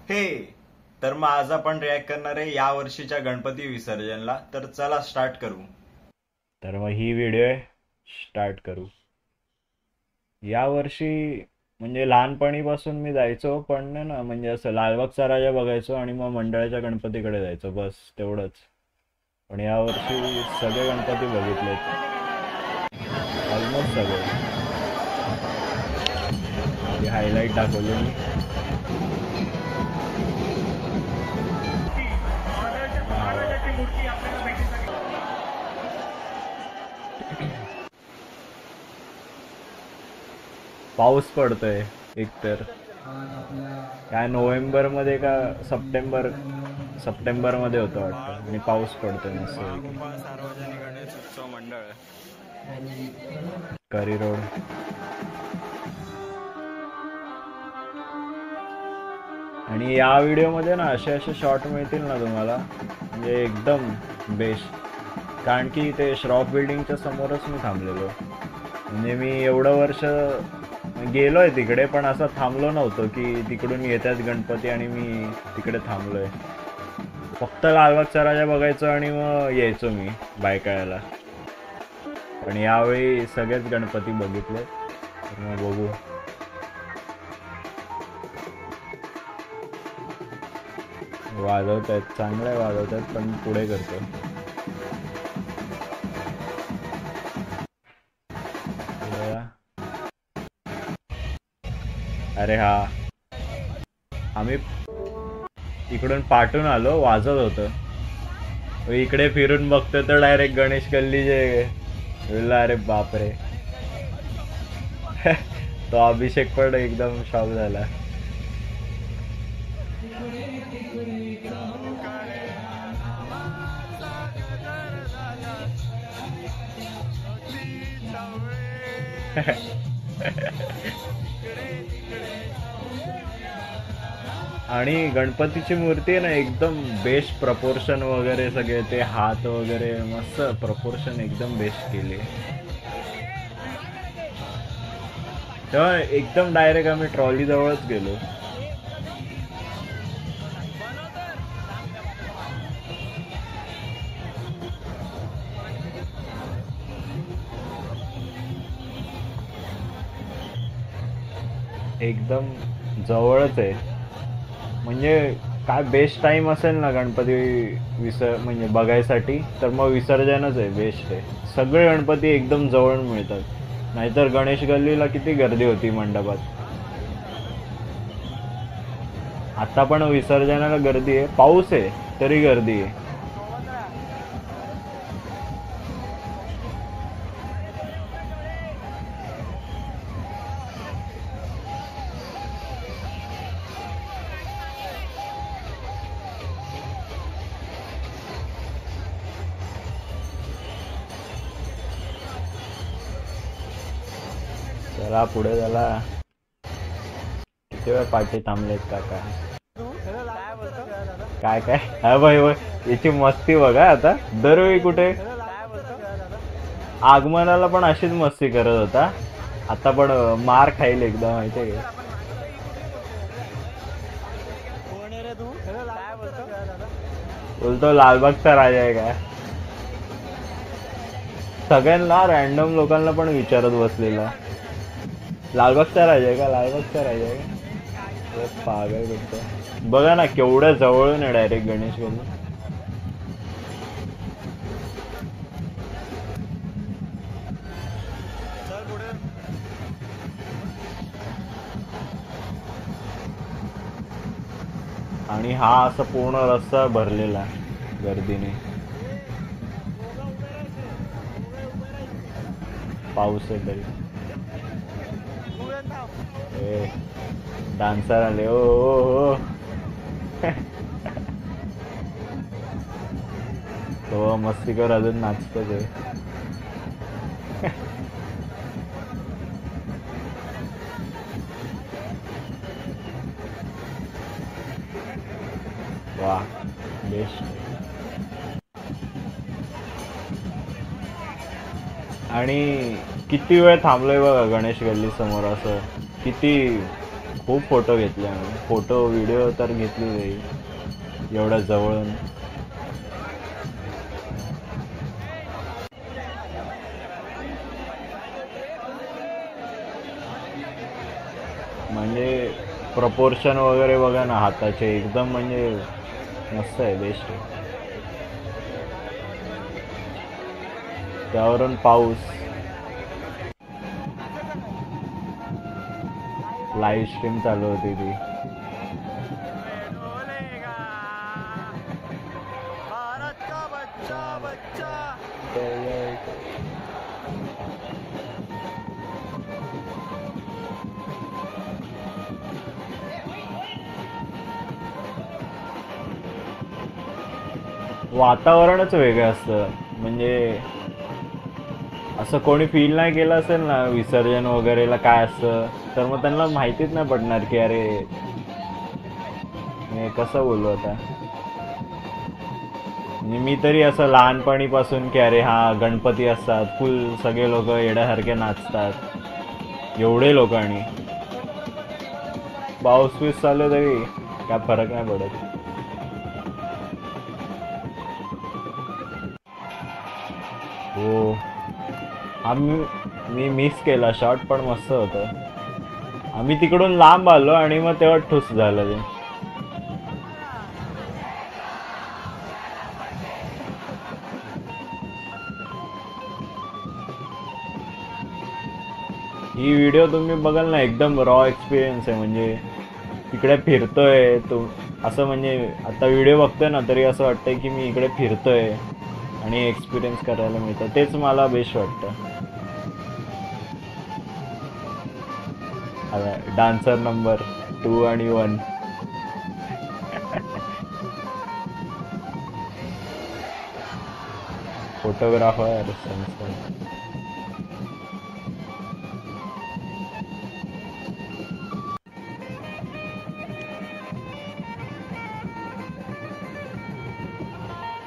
हे तर मग आज आपण रिॲक्ट करणार आहे या वर्षीच्या गणपती विसर्जनला. तर चला स्टार्ट करू. तर मग ही व्हिडिओ आहे, स्टार्ट करू. या वर्षी म्हणजे लहानपणीपासून मी जायचो, पण नाही ना, म्हणजे असं लालबागचा राजा बघायचो आणि मग मंडळाच्या गणपतीकडे जायचो, बस तेवढंच. पण या वर्षी सगळे गणपती बघितलेत, ऑलमोस्ट सगळे. हायलाईट दाखवले मी. पाऊस पडतोय एकतर काय नोव्हेंबर मध्ये का सप्टेंबर मध्ये होतं वाटतं, आणि पाऊस पडतोय मस्त. सार्वजनिक गणेश उत्सव मंडळ करी रोड. आणि या व्हिडिओ मध्ये ना असे शॉट मिळतील ना तुम्हाला, म्हणजे एकदम बेस्ट. कारण की ते श्रॉफ बिल्डिंगच्या समोरच मी थांबलेलो. म्हणजे मी एवढं वर्ष गेलोय तिकडे, पण असं थांबलो नव्हतो की तिकडून येतात गणपती आणि मी तिकडे थांबलोय. फक्त लालबागचा राजा बघायचो आणि मग यायचो मी बायकाळ्याला. पण यावेळी सगळेच गणपती बघितले, तर मग बघू. वाजवत आहेत, चांगले वाजवत आहेत, पण पुढे करतो. अरे हा, आम्ही इकडून पाठून आलो, वाजत होतं. इकडे फिरून बघतो तर डायरेक्ट गणेश गल्ली जे. अरे बापरे. तो अभिषेक पण एकदम शॉक झाला. आणि गणपतीची मूर्ती आहे ना, एकदम बेस्ट प्रपोर्शन वगैरे सगळे, ते हात वगैरे मस्त प्रपोर्शन एकदम बेस्ट केले. तेव्हा एकदम डायरेक्ट आम्ही ट्रॉली जवळच गेलो. एकदम जवळच आहे. म्हणजे काय बेस्ट टाइम असेल ना गणपती म्हणजे बघायसाठी, तर मग विसर्जनच आहे, बेस्ट आहे. सगळे गणपती एकदम जवळ मिळतात. नाहीतर गणेश गल्लीला किती गर्दी होती मंडपात. आता पण विसर्जनाला गर्दी आहे, पाऊस आहे तरी गर्दी आहे. चला पुढे झाला. किती वेळ पाठी थांबलेत काका. काय काय हा भाई, याची मस्ती बघा. आता दरवेळी कुठे आगमनाला पण अशीच मस्ती करत होता, आता पण मार खाईल एकदम, माहितीये का. बोलतो लालबागचा राजा आहे का. सगळ्यांना रॅन्डम लोकांना पण विचारत बसलेला, लालबागचा राजा आहे का, लालबागचा राजा आहे का. पागल करतो. बघा ना केवढ्या जवळून आहे डायरेक्ट गणेश गल्ली. आणि हा असा पूर्ण रस्ता भरलेला गर्दीने. पाऊस आहे तरी. डान्सर आले. ओ तो मस्तीकर अजून नाचतोच आहे. वा बेस्ट. आणि किती वेळ थांबलोय बघा गणेश गल्ली समोर. असं किती खूप फोटो घेतले आम्ही. फोटो व्हिडिओ तर घेतली नाही एवढ्या जवळून. म्हणजे प्रपोर्शन वगैरे बघा ना हाताचे, एकदम म्हणजे मस्त आहे, बेस्ट आहे. त्यावरून पाऊस, लाईव्ह स्ट्रीम चालू होती ती. वातावरणच वेगळं असतं. म्हणजे असं कोणी फील नाही केलं असेल ना विसर्जन वगैरेला काय असतं, तर मग त्यांना माहितीच नाही पडणार की अरे मी कसं बोलू आता. म्हणजे मी तरी असं लहानपणीपासून की अरे हा गणपती असतात, फुल सगळे लोक येड्यासारखे नाचतात, एवढे लोक, आणि पाऊस बीस चालू तरी काय फरक नाही पडत. हो, मी मिस केला शॉट, पण मस्त होतं. आम्ही तिकडून लांब आलो आणि मग तेव्हा ठुस झालं ते. ही व्हिडिओ तुम्ही बघाल ना, एकदम रॉ एक्सपिरियन्स आहे. म्हणजे तिकडे फिरतोय तो असं, म्हणजे आता व्हिडिओ बघतोय ना तरी असं वाटतंय की मी इकडे फिरतोय आणि एक्सपिरियन्स करायला मिळतं. तेच मला बेस्ट वाटतं. डान्सर नंबर 2 आणि 1. फोटोग्राफर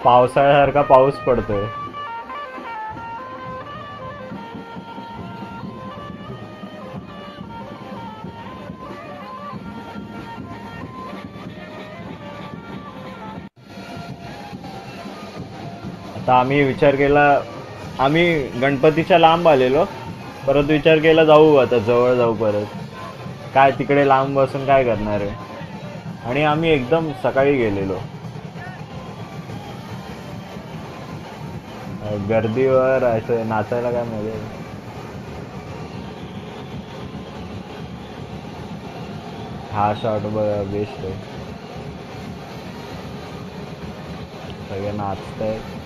पावसाळ्यासारखा पाऊस पडतोय. आता आम्ही विचार केला, आम्ही गणपतीच्या लांब आलेलो, परत विचार केला जाऊ आता जवळ जाऊ परत. काय तिकडे लांब बसून काय करणार आहे. आणि आम्ही एकदम सकाळी गेलेलो. गर्दीवर असं नाचायला काय मजा आहे. हा शॉट बघा, बेस्ट आहे. सगळे नाचतायत.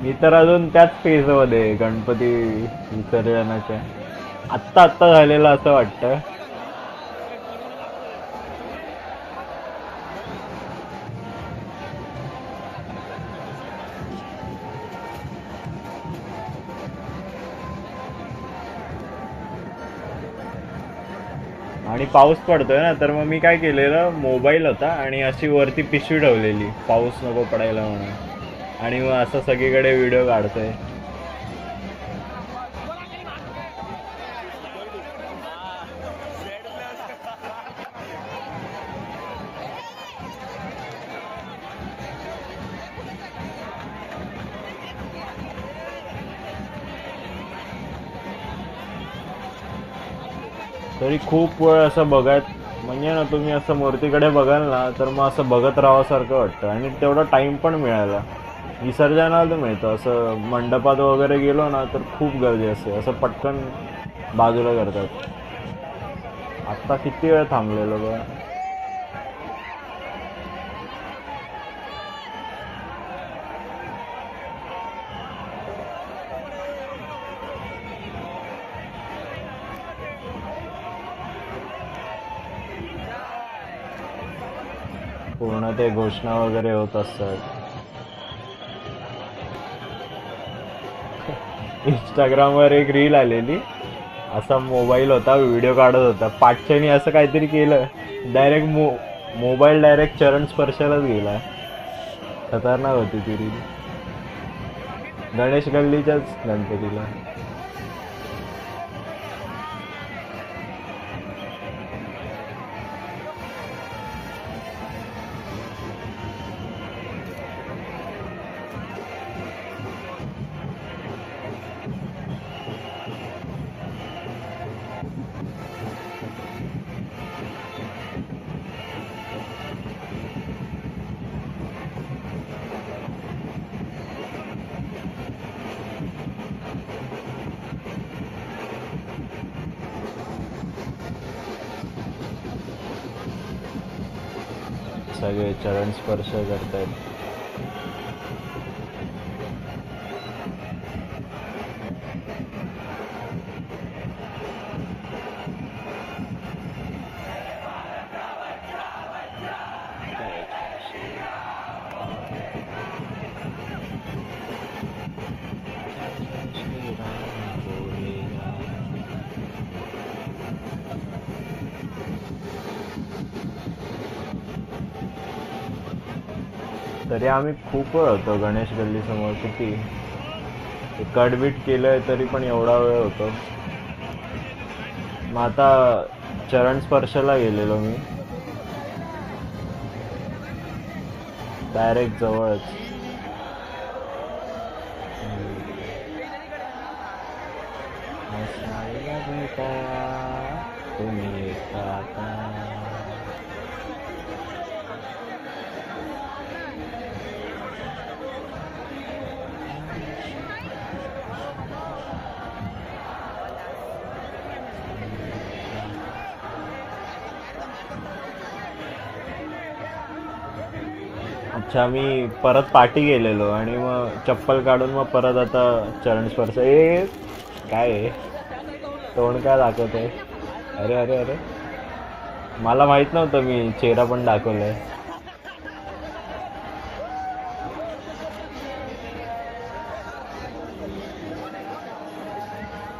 मी तर अजून त्याच फेजमध्ये गणपती विसर्जनाच्या, आत्ता झालेलं असं वाटतं. आणि पाऊस पडतोय ना, तर मग मी काय केलेलं, मोबाईल होता आणि अशी वरती पिशवी ठेवलेली पाऊस नको पडायला म्हणून, आणि मग असं सगळीकडे व्हिडिओ काढतोय. तरी खूप वेळ असं बघत, म्हणजे ना तुम्ही असं मूर्तीकडे बघाल ना तर मग असं बघत राहावंसारखं वाटतं. आणि तेवढा टाइम पण मिळाला. विसर्जनाला मिळतं. असं मंडपात वगैरे गेलो ना तर खूप गर्दी असते, असं पटकन बाजूला करतात. आत्ता किती वेळ थांबलेलो बघा. पूर्ण ते घोषणा वगैरे होत असतात. इंस्टाग्रामवर एक रील आलेली, असा मोबाईल होता, व्हिडिओ काढत होता, पाठच्यानी असं काहीतरी केलं डायरेक्ट मोबाईल डायरेक्ट चरण स्पर्शालाच गेला. खतरनाक होती ती रील. गणेश गल्लीच्याच गणपतीला. सगळे चरण स्पर्श करतायत. तरी आम्ही खूप वेळ होतो गणेश गल्ली समोर. किती कडबीट केलंय तरी पण एवढा वेळ होतो. मग आता चरण स्पर्शला गेलेलो मी डायरेक्ट जवळच. तुम्ही अच्छा, मी परत पाठी गेलेलो आणि मग चप्पल काढून मग परत आता चरण स्पर्श. काय आहे? तोंड काय दाखवतंय? अरे अरे अरे, मला माहित नव्हतं मी चेहरा पण दाखवलाय.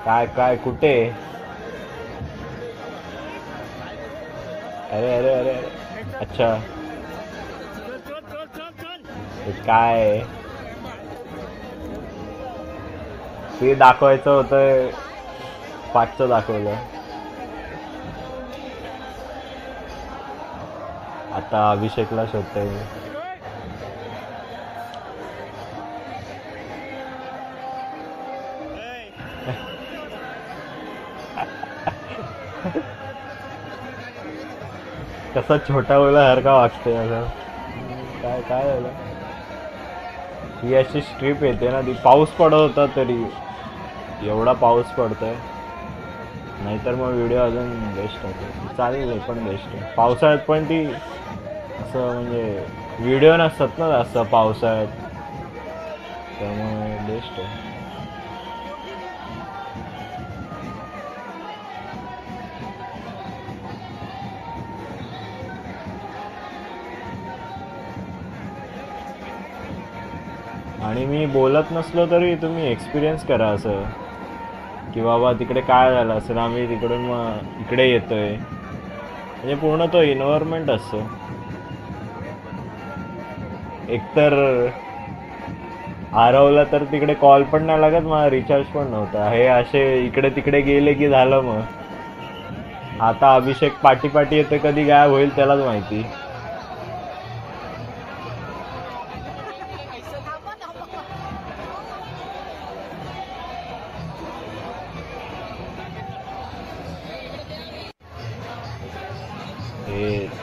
काय काय कुठे? अरे अरे अरे, अच्छा काय ते दाखवायचं होतं, पाठचं दाखवलं. आता अभिषेकला शोधतोय मी. कसा छोटा मुलासारखा वागतोय असं. काय काय झालं? ही अशी स्ट्रीप येते ना, ती पाऊस पडत होता तरी एवढा पाऊस पडतोय. नाहीतर मग व्हिडिओ अजून बेस्ट होतो. चालेल, पण बेस्ट आहे पावसाळ्यात. पण ती असं म्हणजे व्हिडिओ नसतात ना जास्त पावसाळ्यात, त्यामुळे बेस्ट आहे. आणि मी बोलत नसलो तरी तुम्ही एक्सपिरियन्स करा असं, की बाबा तिकडे काय झालं असेल, आम्ही तिकडून मग इकडे येतोय. म्हणजे पूर्ण तो एन्व्हायरमेंट असतो. एकतर हरवलं तर तिकडे कॉल पण नाही लागत, मला रिचार्ज पण नव्हता. हे असे इकडे तिकडे गेले की झालं. मग आता अभिषेक पाठी पाठी येते, कधी गायब होईल त्यालाच माहिती.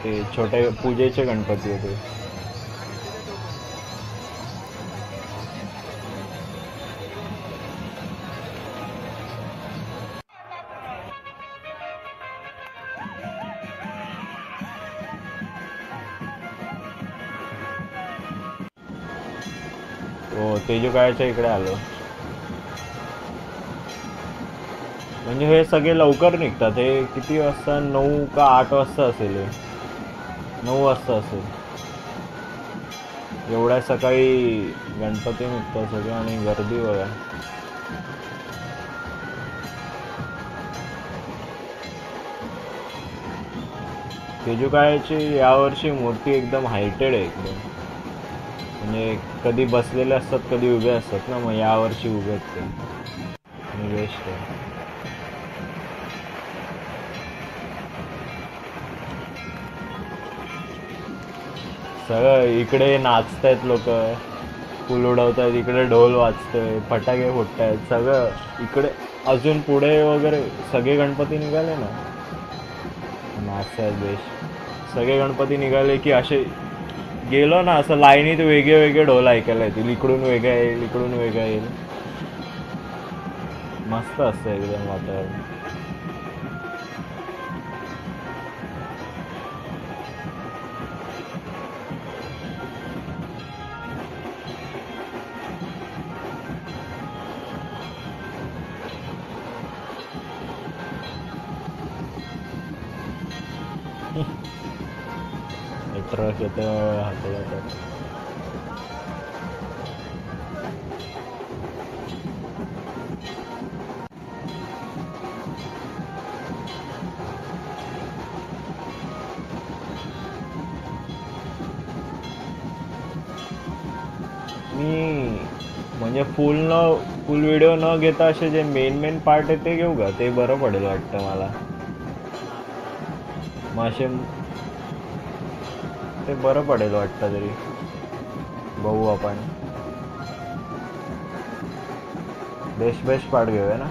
ते छोटे पूजेचे गणपती होते. हो, तेजूकाळच्या इकडे आलो. म्हणजे हे सगळे लवकर निघतात. हे किती वाजता? 9 का 8 वाजता असेल. 9 वाजता असेल. एवढ्या सकाळी गणपती निघतात सगळे आणि गर्दी बघा. तेजुकायाची यावर्षी मूर्ती एकदम हायटेड आहे एकदम, म्हणजे कधी बसलेले असतात कधी उभे असतात ना, मग यावर्षी उभे आहेत ते आणि बेस्ट आहे. सगळं इकडे नाचतायत लोक, फुल उडवतायत, इकडे ढोल वाजतोय, फटाके फुटतायत सगळं इकडे. अजून पुढे वगैरे सगळे गणपती निघाले ना, नाचतायत बेस्ट. सगळे गणपती निघाले की असे गेलो ना असं लाईनीत वेगळे वेगळे ढोल ऐकायला येतील, इकडून वेगळं येईल इकडून वेगळं येईल, मस्त असतं एकदम वातावरण. ट्रक येतं हाताळतात. मी म्हणजे फुल व्हिडिओ न घेता असे जे मेन पार्ट आहे ते घेऊ का, ते बरं पडेल वाटतं मला. मग असे ते बरं पडेल वाटतं, तरी बघू आपण. बेस्ट पार्ट घेऊया ना.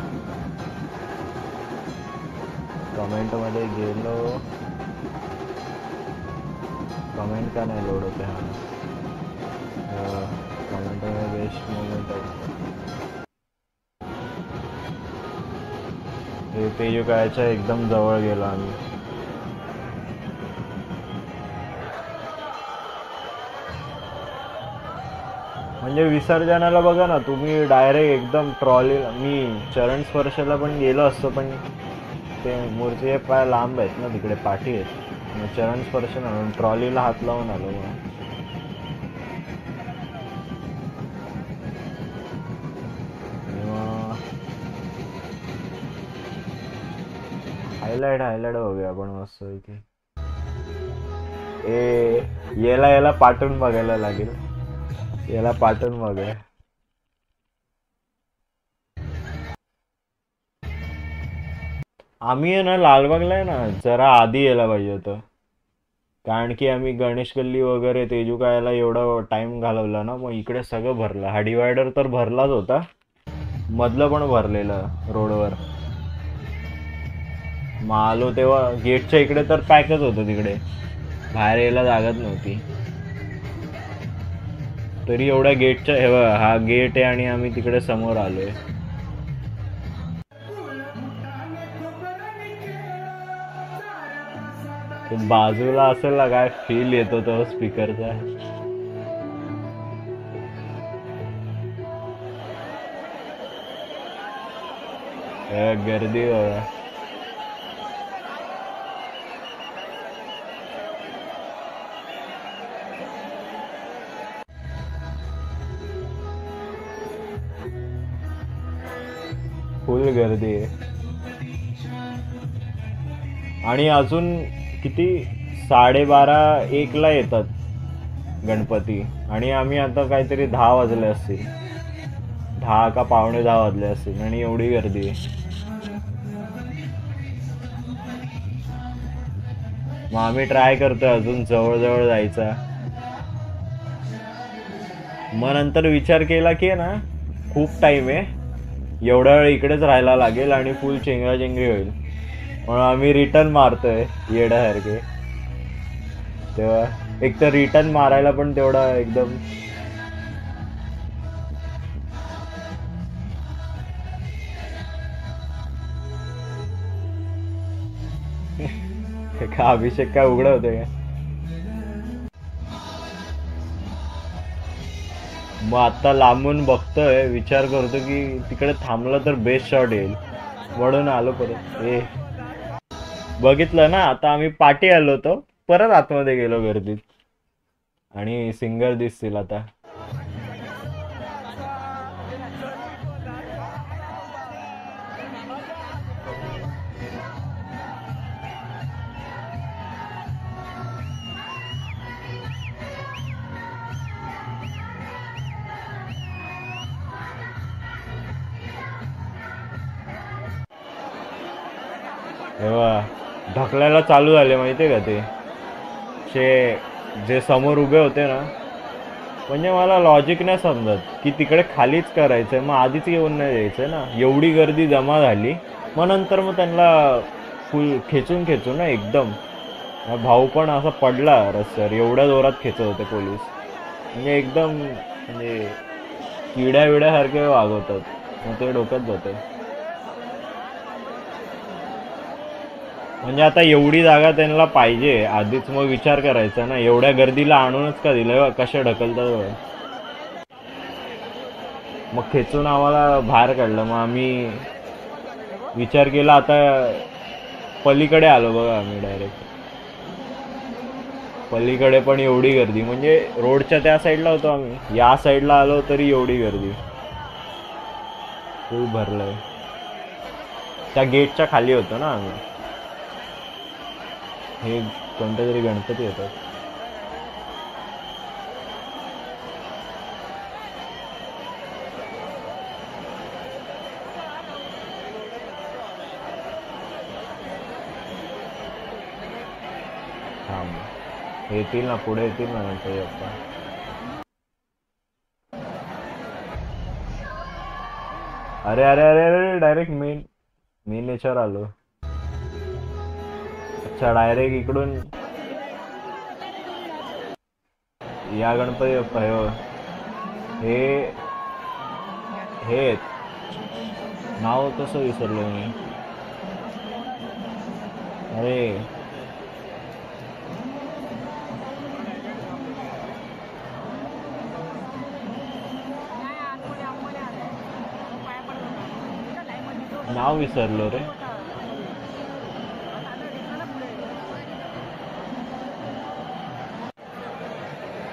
कमेंटमध्ये गेलो, कमेंट का नाही लोड होते. हा कमेंटमध्ये बेस्ट मोमेंट हे तेजुकायाच्या एकदम जवळ गेलो आम्ही. म्हणजे विसर्जनाला बघा ना तुम्ही डायरेक्ट एकदम ट्रॉलीला, मी चरण स्पर्शाला पण गेलो असतो पण ते मूर्तीचे पाय लांब आहेत ना, तिकडे पाठी आहेत, मग चरण स्पर्श म्हणून ट्रॉलीला हात लावून आलो. मग हायलाइट बघूया आपण मस्त इथे. याला पाठवून बघायला लागेल, याला पाठवून बघूया. आम्ही ना लालबागला आहे ना जरा आधी यायला पाहिजे होतं, कारण की आम्ही गणेश गल्ली वगैरे तेजुकायाला एवढा टाइम घालवला ना, मग इकडे सगळं भरलं. हा डिवायडर तर भरलाच होता, मधलं पण भरलेलं रोडवर. मग आलो तेव्हा गेटच्या इकडे तर पॅकच होतं, तिकडे बाहेर यायला जागाच नव्हती. तरी एवढ्या गेटच्या, हा गेट आहे आणि आम्ही तिकडे समोर आलोय. बाजूला असेल ना, काय फील येतो तो स्पीकरचा. गर्दी बघा. फुल गर्दी आहे. आणि अजून किती 12:30-1ला येतात गणपती, आणि आम्ही आता काहीतरी 10 वाजले असतील, 10 का 9:45 वाजले असतील, आणि एवढी गर्दी आहे. मग आम्ही ट्राय करतोय अजून जवळ जायचा. मग नंतर विचार केला की ना खूप टाइम आहे, एवढा वेळ इकडेच राहायला लागेल आणि फुल चेंगराचेंगरी होईल, म्हणून आम्ही रिटर्न मारतोय येड्यासारखे. तेव्हा एक तर रिटर्न मारायला पण तेवढा एकदम का अभिषेक काय उघडं होतं का. मग आता लांबून बघतोय, विचार करतो की तिकडे थांबलं तर बेस्ट शॉट येईल, म्हणून आलो परत. बघितलं ना, आता आम्ही पाठी आलो होतो, परत आतमध्ये गेलो गर्दीत, आणि सिंगर दिसतील आता. तेव्हा ढकलायला चालू झाले माहितीये का ते जे समोर उभे होते ना. म्हणजे मला लॉजिक नाही समजत की तिकडे खालीच करायचंय, मग आधीच येऊन नाही द्यायचंय ना. एवढी गर्दी जमा झाली, मग नंतर मग त्यांना फुल खेचून ना एकदम. भाऊ पण असा पडला रस्त्यावर, एवढ्या जोरात खेचत होते पोलीस. म्हणजे एकदम म्हणजे किड्यासारखे वागवतात. मग ते डोक्यात जातं. म्हणजे आता एवढी जागा त्यांना पाहिजे आधीच, मग विचार करायचा ना, एवढ्या गर्दीला आणूनच का दिलं, कशा ढकलतात. मग खेचून आम्हाला बाहेर काढलं. मग आम्ही विचार केला आता पलीकडे आलो बघा. आम्ही डायरेक्ट पलीकडे पण एवढी गर्दी, म्हणजे रोडच्या त्या साईडला होतो आम्ही, या साईडला आलो तरी एवढी गर्दी. खूप भरलंय. त्या गेटच्या खाली होतो ना आम्ही. हे कोणते तरी गणपती येतात. येतील ना, पुढे येतील ना गणपती बाप्पा. अरे अरे अरे अरे डायरेक्ट मेन याच्यावर आलो. अच्छा, डायरेक्ट इकडून या गणपती बाप्पा. हे नाव कसं विसरलो मी. अरे नाव विसरलो रे.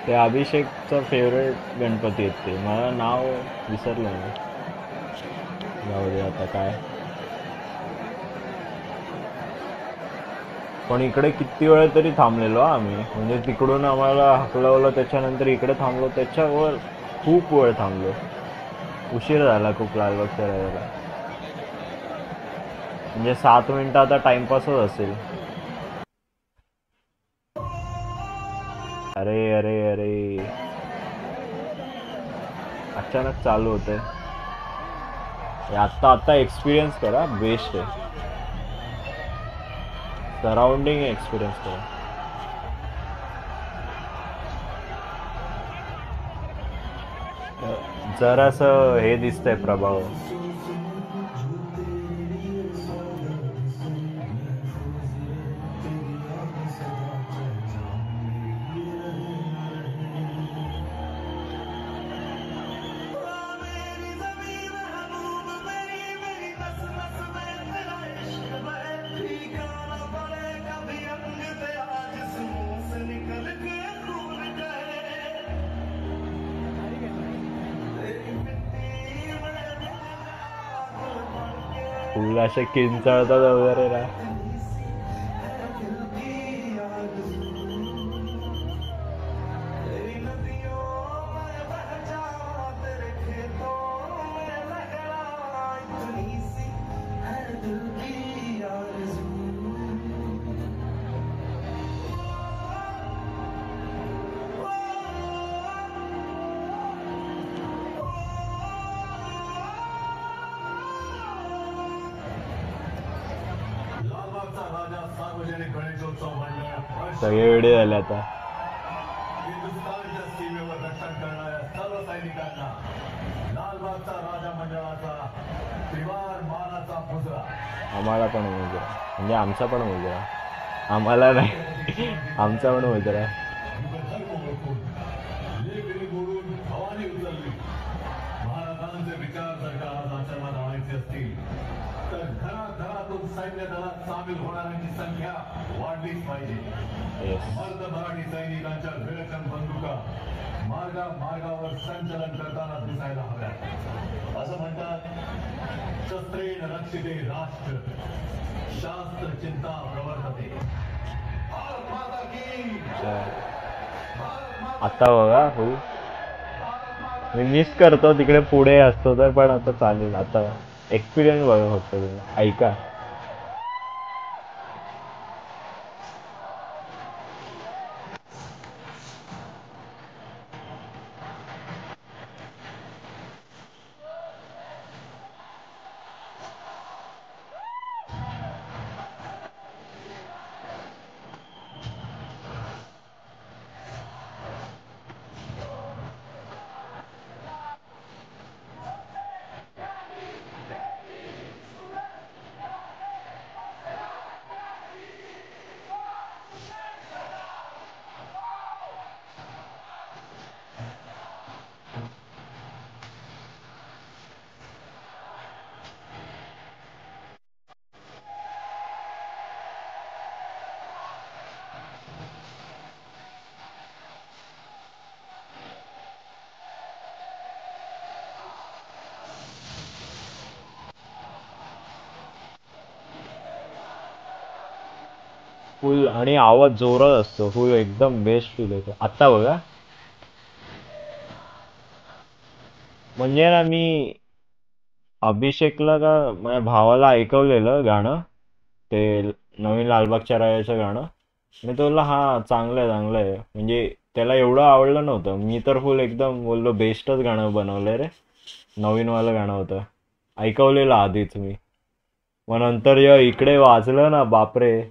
ते अभिषेकचा फेवरेट गणपती आहेत ते, मला नाव विसरलं मी. जाऊ दे आता काय. पण इकडे किती वेळ तरी थांबलेलो आम्ही. म्हणजे तिकडून आम्हाला हकलवलं, त्याच्यानंतर इकडे थांबलो, त्याच्यावर खूप वेळ थांबलो. उशीर झाला खूप लालबागच्या राजाला. म्हणजे 7 मिनिटं आता टाइमपासच असेल. अरे अरे अरे अचानक चालू होते. आता एक्सपिरियन्स करा, बेस्ट आहे. सराउंडिंग एक्सपिरियन्स करा. जरासं हे दिसतंय प्रभाव. फुल असे किंचाळतात वगैरे ना. सगळे व्हिडिओ झाले आता. हिंदुस्थानच्या सीमेवर रक्षण करणाऱ्या सर्व सैनिकांना लालबागचा राजा मंडळाचा त्रिवार मानाचा मुजरा. आम्हाला पण मुजरा, म्हणजे आमचा पण मुजरा. आम्हाला नाही, आमचा पण मुजरा. हवानी उचलली. महाराजांचे विचार जर का आज आचरणात आणायचे असतील तर घराघरातून सैन्य दलात सामील होणाऱ्यांची संख्या वाढलीच पाहिजे. मर्द मराठी सैनिकांच्या विलक्षण बंदुका मार्गावर संचलन करताना दिसायला हव्या. असं म्हणतात, शस्त्रेण रक्षिते राष्ट्र, शास्त्र चिंता प्रवर्तते. आता बघा हो, मी मिस करतो तिकडे पुढे असतो तर, पण आता चालेल. आता एक्सपिरियन्स बघा फक्त तुम्ही, ऐका. फुल आणि आवाज जोरात असतो, फुल एकदम बेस्ट फील येतो. आत्ता बघा, म्हणजे ना मी अभिषेकला का माझ्या भावाला ऐकवलेलं गाणं, ते नवीन लालबागच्या राजाचं गाणं. मी तो बोलला हा चांगलं आहे चांगलं आहे, म्हणजे त्याला एवढं आवडलं नव्हतं. मी तर फुल एकदम बोललो बेस्टच गाणं बनवलंय रे, नवीनवालं गाणं होतं. ऐकवलेलं आधीच मी, मग नंतर जेव्हा इकडे वाजलं ना बापरे,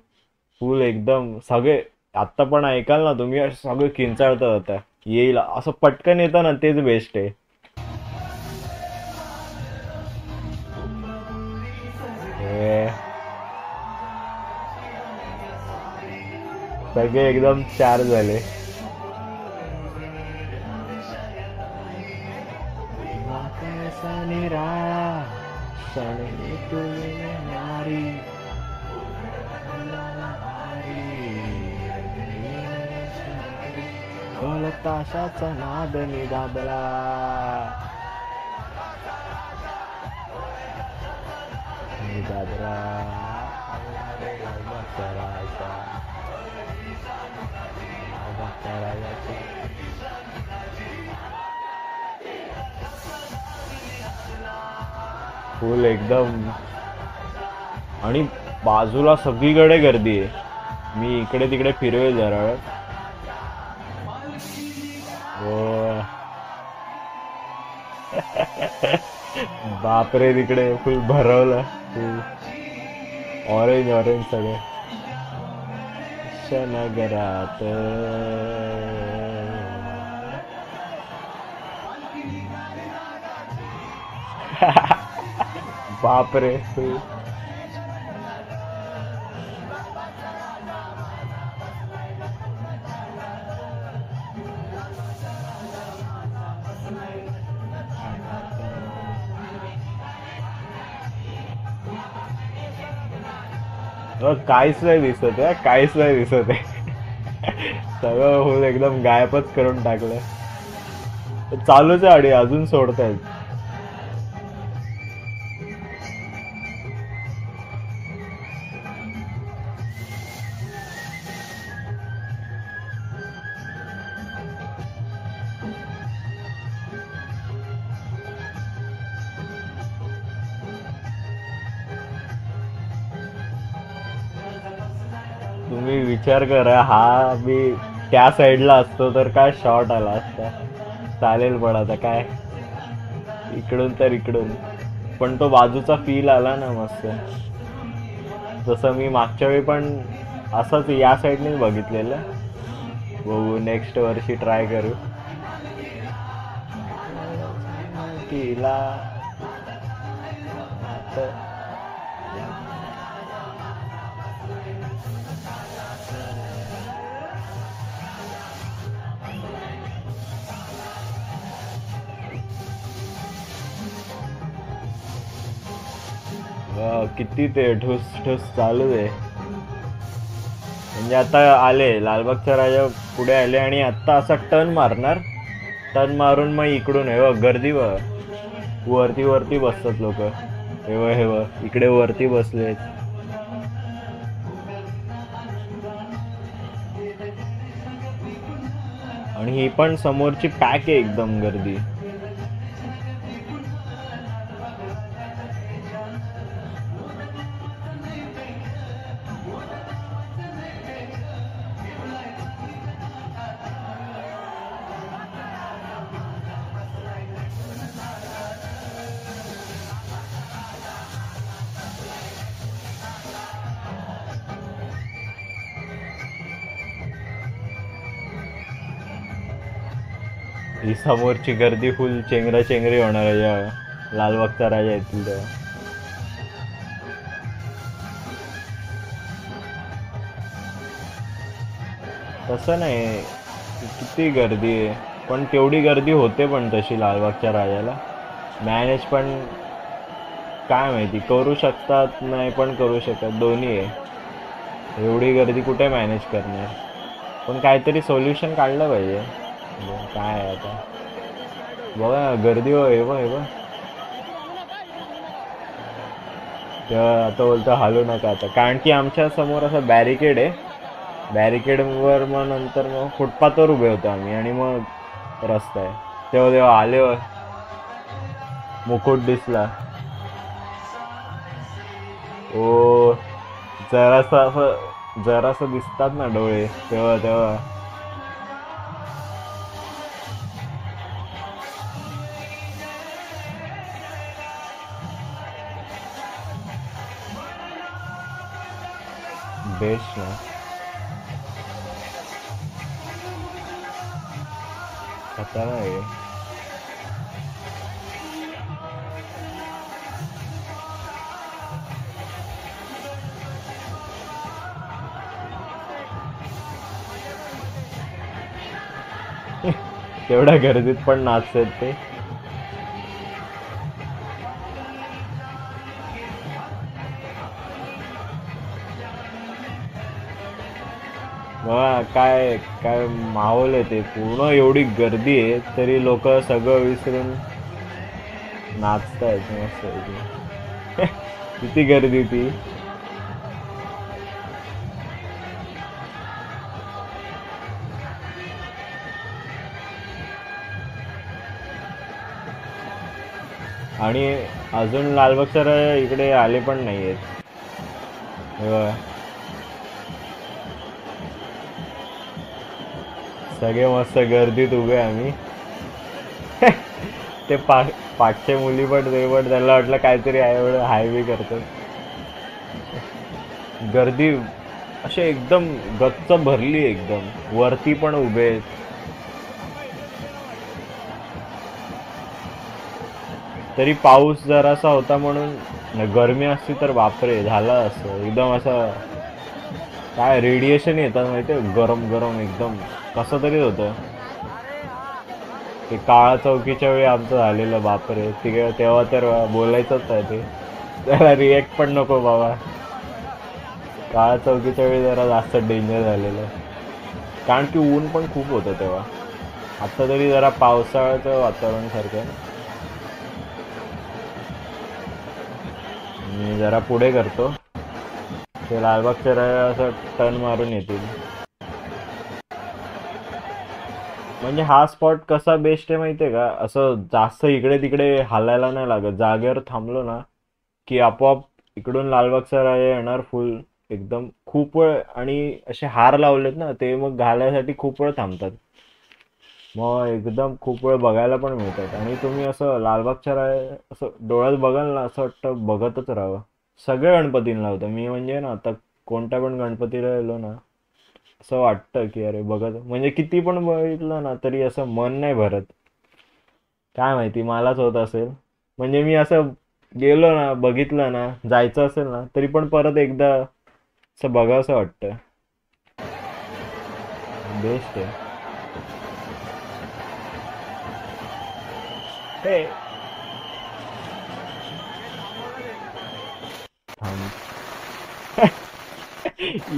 फुल एकदम सगळे. आत्ता पण ऐकाल ना तुम्ही, सगळे किंचाळतात आता. येईल असं पटकन येतं ना, तेच बेस्ट आहे. हे सगळे एकदम चार झाले. ताशाचा नाद निदाबला, निदाबला फुल एकदम. आणि बाजूला सगळीकडे गर्दी आहे. मी इकडे तिकडे फिरवेल जरा वेळ. बापरे, तिकडे फुल भरवलं, फुल ऑरेंज ऑरेंज सगळे नगरात. बापरे फुल. काहीच नाही दिसत आहे, काहीच नाही दिसत आहे. सगळं फुल एकदम गायबच करून टाकलं. चालूच आहे आणि अजून सोडतायत. तुम्ही विचार करा, हा मी त्या साईडला असतो तर काय शॉट आला असता. चालेल, पण आता काय, इकडून तर इकडून पण तो बाजूचा फील आला ना मस्त. जसं मी मागच्या वेळी पण असंच या साईडनेच बघितलेलं. बघू नेक्स्ट वर्षी ट्राय करू. तिला किती ते ठुस ठुस चालू आहे. म्हणजे आता आले लालबागचा राजा पुढे आले आणि आता असा टर्न मारणार, टर्न मारून मग इकडून हे गर्दी वरती वरती बसतात लोक. हे इकडे वरती बसलेत. आणि ही पण समोरची पॅक आहे एकदम गर्दी. ही समोरची गर्दी फुल चेंगराचेंगरी होणार आहे जेव्हा लालबागचा राजा येतील तेव्हा. तसं नाही, किती गर्दी आहे, पण तेवढी गर्दी होते पण तशी लालबागच्या राजाला. मॅनेज पण काय माहिती करू शकतात, नाही पण करू शकतात, दोन्ही आहे. एवढी गर्दी कुठे मॅनेज करणार, पण काहीतरी सोल्युशन काढलं पाहिजे. काय आहे आता, बघा गर्दी हे बघ तेव्हा आता बोलतो हालू नका आता, कारण की आमच्या समोर असं बॅरिकेड आहे बॅरिकेडवर मग नंतर मग फुटपाथवर उभे होतो आम्ही आणि मग रस्ता आहे तेव्हा आले मुकुट दिसला. ओ जरासं दिसतात ना डोळे तेव्हा बेस्ट ना. खतरा आहे. तेवढ्या गर्दीत पण नाचतात ते. काय काय माहोल आहे ते पूर्ण. एवढी गर्दी आहे तरी लोक सगळं विसरून नाचतायत मस्त. किती गर्दी ती. आणि अजून लालबागच्या राजा इकडे आले पण नाहीयेत. सगळे मस्त गर्दीत उभे आम्ही. ते पाठचे मुली पण ते पण त्यांना वाटलं काहीतरी एवढं हायवे करतात. गर्दी अशी एकदम गच्च भरली. एकदम वरती पण उभे आहेत. तरी पाऊस जरासा होता म्हणून गरमी असती तर बापरे झालं असं. एकदम असं काय रेडिएशन येतात माहितीये गरम गरम एकदम कसं तरी होतं. ते काळा चौकीच्या वेळी आमचं झालेलं बापरे. तेव्हा तर बोलायचंच आहे ते. त्याला रिॲक्ट पण नको बाबा. काळा चौकीच्या वेळी जरा जास्त डेंजर झालेलं कारण की ऊन पण खूप होतं तेव्हा. आता तरी जरा पावसाळ्याचं वातावरण सारखं. मी जरा पुढे करतो. ते लालबागच्या राजा असं टर्न मारून येतील. म्हणजे हा स्पॉट कसा बेस्ट आहे माहितीये का. असं जास्त इकडे तिकडे हालायला नाही लागत. जागेवर थांबलो ना की आपोआप इकडून लालबागचा राजा येणार फुल एकदम खूप वेळ. आणि असे हार लावलेत ना ते मग घालायसाठी खूप वेळ थांबतात. मग एकदम खूप वेळ बघायला पण मिळतात. आणि तुम्ही असं लालबागच्या राजा असं डोळ्यात बघाल ना असं वाटतं बघतच राहावं. सगळे गणपतींना होतं. मी म्हणजे ना आता कोणत्या पण गणपतीला गेलो ना असं वाटतं की अरे बघत म्हणजे किती पण बघितलं ना तरी असं मन नाही भरत. काय माहिती मलाच होत असेल. म्हणजे मी असं गेलो ना बघितलं ना जायचं असेल ना तरी पण परत एकदा असं बघावंसं वाटतं. बेस्ट आहे. हे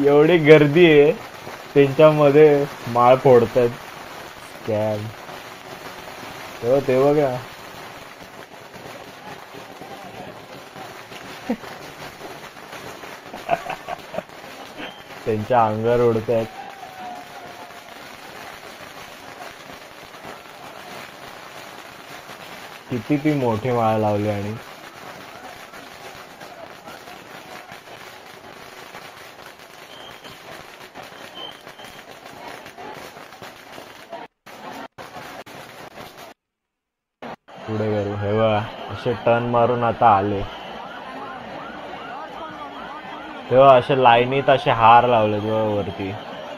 एवढी गर्दी आहे त्यांच्यामध्ये माळ फोडतात. स्कॅम ते बघा. त्यांच्या अंगावर उडतात. किती ती मोठी माळ लावली. आणि पुढे करू. हे बघा असे टर्न मारून आता आले तेव्हा असे लाईनीत असे हार लावले तेव्हा वरती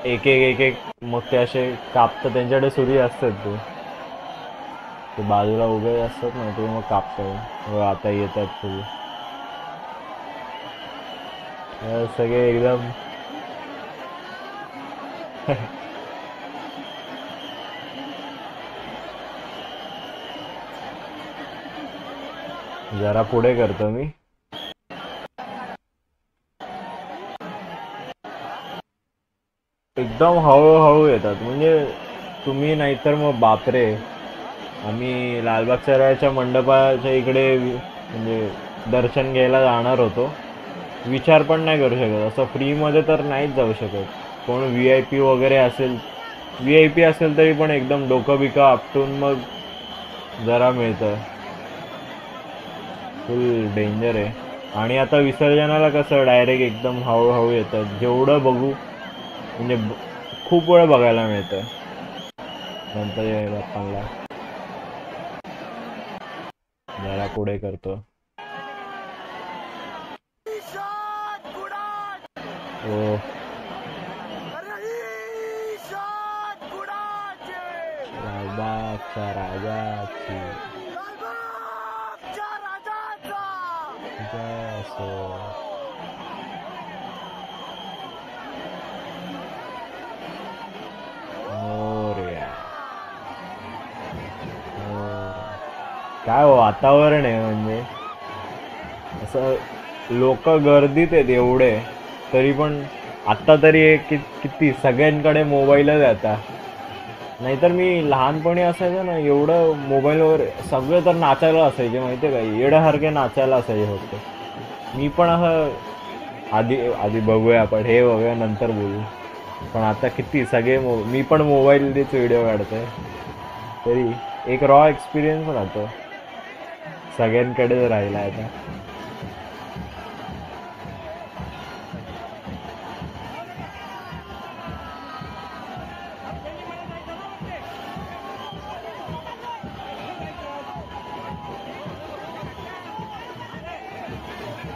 एक एक एक एक. मग ते असे कापतात. त्यांच्याकडे सुरी असतात ते बाजूला उभे असतात ना ते मग कापतात. आता येतात सुरी सगळे एकदम. जरा पुढे करतो मी. एकदम हळूहळू येतात. म्हणजे तुम्ही नाहीतर मग बापरे. आम्ही लालबागच्या राजाच्या मंडपाच्या इकडे म्हणजे दर्शन घ्यायला जाणार होतो. विचार पण नाही करू शकत. असं फ्रीमध्ये तर नाहीच जाऊ शकत. कोण VIP वगैरे असेल, VIP असेल तरी पण एकदम डोकं बिकं आपटून मग जरा मिळतं. फुल डेंजर आहे. आणि आता विसर्जनाला कसं डायरेक्ट एकदम हळूहळू येतं, जेवढं बघू म्हणजे खूप वेळ बघायला मिळतं गणपती बाप्पाला. जरा पुढे करतो. ओ लालबागच्या राजाची जय असो. मोरया. काय वातावरण आहे, म्हणजे असं लोक गर्दीत आहेत एवढे, तरी पण आत्ता तरी किती सगळ्यांकडे मोबाईलच आता. नाहीतर मी लहानपणी असायचं ना, एवढं मोबाईलवर सगळे तर नाचायला असायचे माहिती आहे का, येड्यासारखे नाचायला असायचे फक्त. मी पण असं आधी बघूया आपण, हे बघूया नंतर बोलू. पण आता किती सगळे मी पण मोबाईलनेच व्हिडिओ काढतोय, तरी एक रॉ एक्सपिरियन्स राहतो, सगळ्यांकडेच राहिला आता.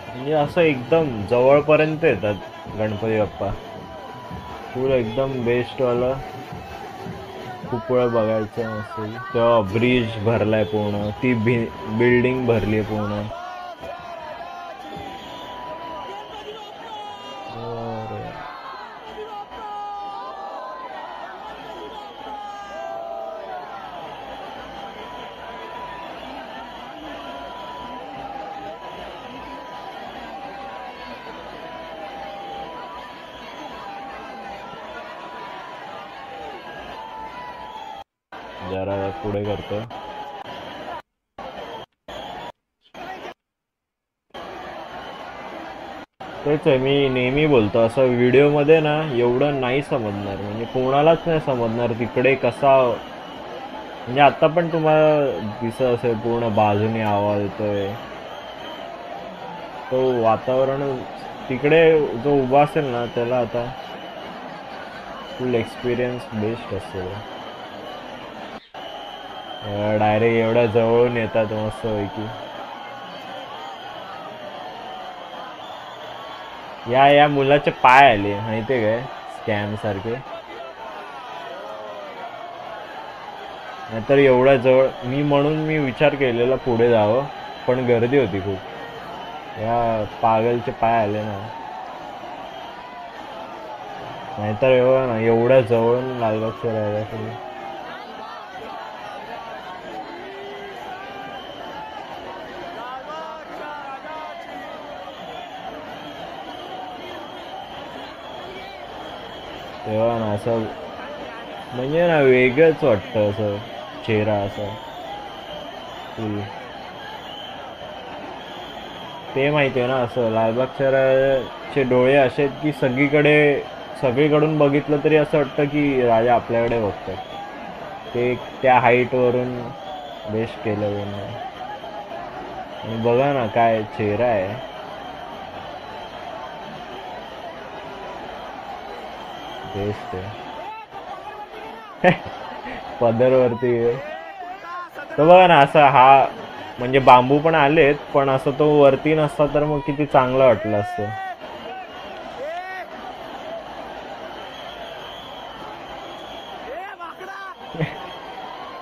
म्हणजे असं एकदम जवळपर्यंत येतात गणपती बाप्पा, फुल एकदम बेस्ट वाला. खूप वेळ बघायचं असेल तेव्हा ब्रिज भरलाय पूर्ण, ती बिल्डिंग भरली पूर्ण. जरा पुढे करतो. तेच आहे, मी नेहमी बोलतो असं व्हिडिओमध्ये ना एवढं नाही समजणार, म्हणजे कोणालाच नाही समजणार तिकडे कसा. म्हणजे आता पण तुम्हाला दिसत असेल पूर्ण बाजूने आवाज येतोय, तो वातावरण तिकडे जो उभा असेल ना त्याला आता फुल एक्सपिरियन्स बेस्ट असेल. डायरेक्ट एवढ्या जवळून येतात मस्त पैकी. या मुलाचे पाय आले माहितीये काय, स्कॅम सारखे. नाहीतर एवढ्या जवळ म्हणून मी विचार केलेला पुढे जावं, पण गर्दी होती खूप. या पागलचे पाय आले ना, नाहीतर एवढ्या जवळून लालबागच्या राजाला. तेव्हा ना असं म्हणजे ना वेगळंच वाटतं, असं चेहरा असा. ते माहिती आहे ना, असं लालबागच्या राजाचे डोळे असे आहेत की सगळीकडून बघितलं तरी असं वाटतं की राजा आपल्याकडे बघतात. ते त्या हाईटवरून बेस्ट केलं त्यांनी. आणि बघा ना काय चेहरा आहे, बेस्ट आहे. पदरवरती तो बघा ना असा, हा म्हणजे बांबू पण आलेत, पण असं तो वरती नसता तर मग किती चांगलं वाटलं असतं.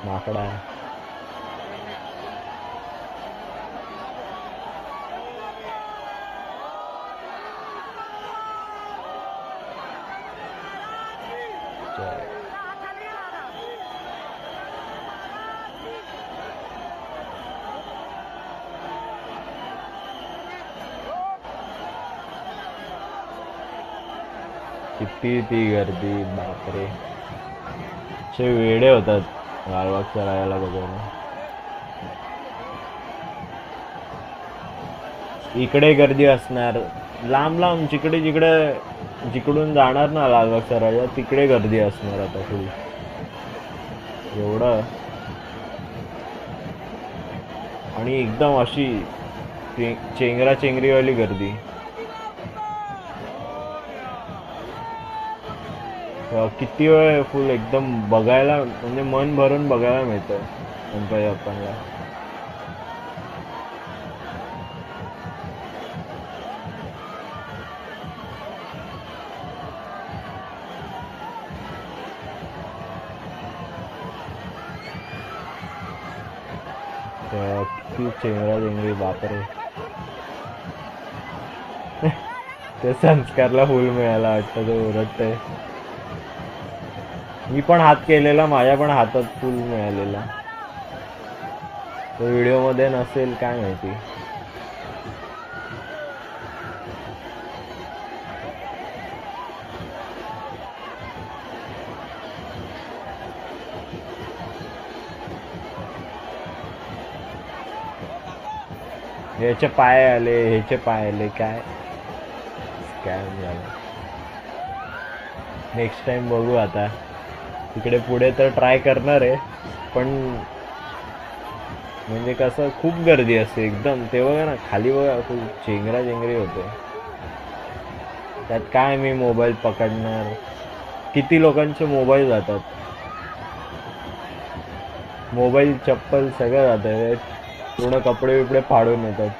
माकडा किती ती गर्दी, बापरे. असे वेडे होतात लालबागच्या राजाला बघायला. इकडे गर्दी असणार, लांब जिकडे जिकडून जाणार ना लालबागचा राजा तिकडे गर्दी असणार आता फुल एवढं. आणि एकदम अशी चेंगरा चेंगरीवाली गर्दी. किती वेळ फुल एकदम बघायला म्हणजे मन भरून बघायला मिळतं गणपती बाप्पांना. किती चेंगरा चेंगरी बापरे. ते संस्कारला फुल मिळाला वाटतं ते ओरडतंय. मी पण हात केलेला माझ्या पण हातात फुल मिळालेला. तो व्हिडिओ मध्ये नसेल काय माहिती. ह्याचे पाय आले ह्याचे पाय आले काय स्कॅम झालं. नेक्स्ट टाइम बघू आता. तिकडे पुढे तर ट्राय करणार आहे पण म्हणजे कसं खूप गर्दी असते एकदम. ते बघा ना खाली बघा खूप चेंगरा चेंगरी होते. त्यात काय मी मोबाईल पकडणार. किती लोकांचे मोबाईल जातात. मोबाईल चप्पल सगळं जातं. पूर्ण कपडे बिपडे फाडून येतात.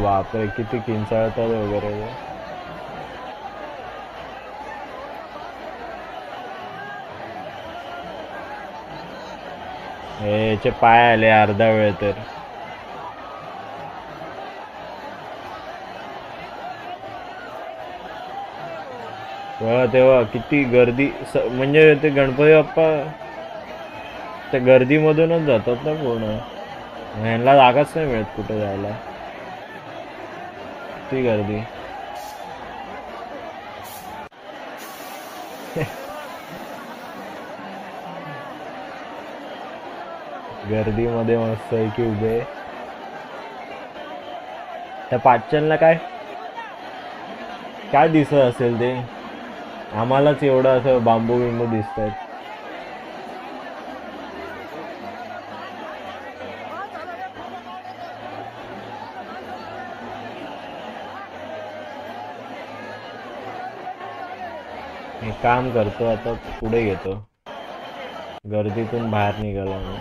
बापरे किती किंचाळतात वगैरे. याचे पाय आले अर्धा वेळ तर. तेव्हा किती गर्दी म्हणजे ते गणपती बाप्पा त्या गर्दीमधूनच जातात ना पूर्ण. ह्यांना जागाच नाही मिळत कुठे जायला. किती गर्दी. गर्दीमध्ये मस्त आहे की उभे. त्या पाचनला काय काय दिसत असेल ते. आम्हालाच एवढं असं बांबू बिंबू दिसत आहेत. एक काम करतो आता पुढे घेतो. गर्दीतून बाहेर निघालो मी.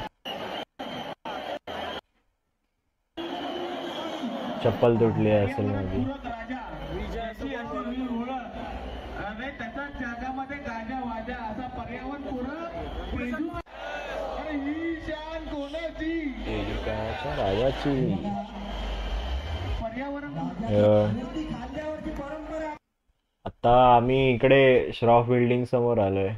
चप्पल तुटली असेल माझी. राजाची आता आम्ही इकडे श्रॉफ बिल्डिंग समोर आलोय.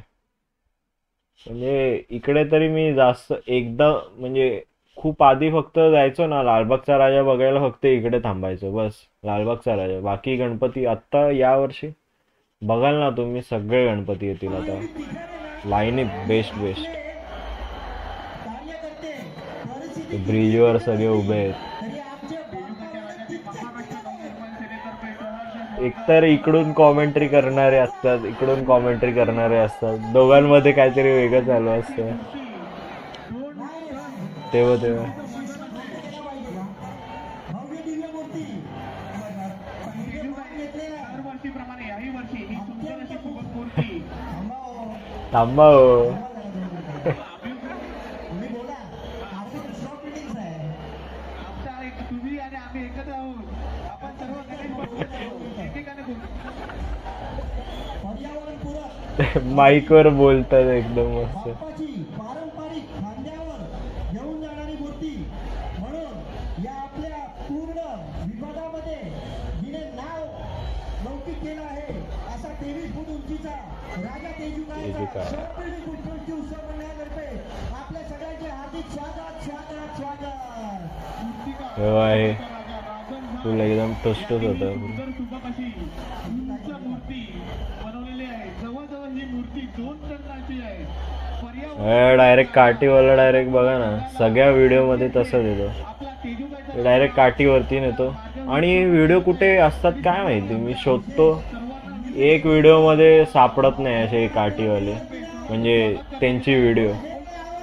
म्हणजे इकडे तरी मी जास्त एकदा म्हणजे खूप आधी फक्त जायचो ना लालबागचा राजा बघायला. फक्त इकडे थांबायचो बस. लालबागचा राजा. बाकी गणपती आत्ता या वर्षी बघाल ना तुम्ही सगळे गणपती येतील आता लाईनीत. Best best. ब्रिजवर सगळे उभे आहेत. एकतर इकडून कॉमेंट्री करणारे असतात इकडून कॉमेंट्री करणारे असतात. दोघांमध्ये काहीतरी वेगळं चालू असतं. तेव्हा तेव्हा थांबा हो. माईकवर बोलतात एकदम मस्त. पारंपरिक खांद्यावर घेऊन जाणारी मूर्ती म्हणून या आपल्या पूर्ण विभागामध्ये जिने नाव लौकिक केलं आहे असा 23 फूट उंचीचा राजा तेजुकाचा शॉर्टफिल्डिंग उत्सव मंडळातर्फे आपल्या सगळ्यांचे हार्दिक स्वागत स्वागत स्वागत. आहे तुला एकदम टोस्टच होतं. झालेली आहे. जवळजवळ ही मूर्ती 2 टनाची आहे. पर्यावरण डायरेक्ट काठीवाला डायरेक्ट बघा ना, सगळ्या व्हिडिओ मध्ये तसं देतो, आपला तेजूबाईचा डायरेक्ट काठीवरती नेतो. आणि व्हिडिओ कुठे असतात काय माहिती, मी शोधतो एक व्हिडिओ मध्ये सापडत नाही असे काठीवाले, म्हणजे त्यांची व्हिडिओ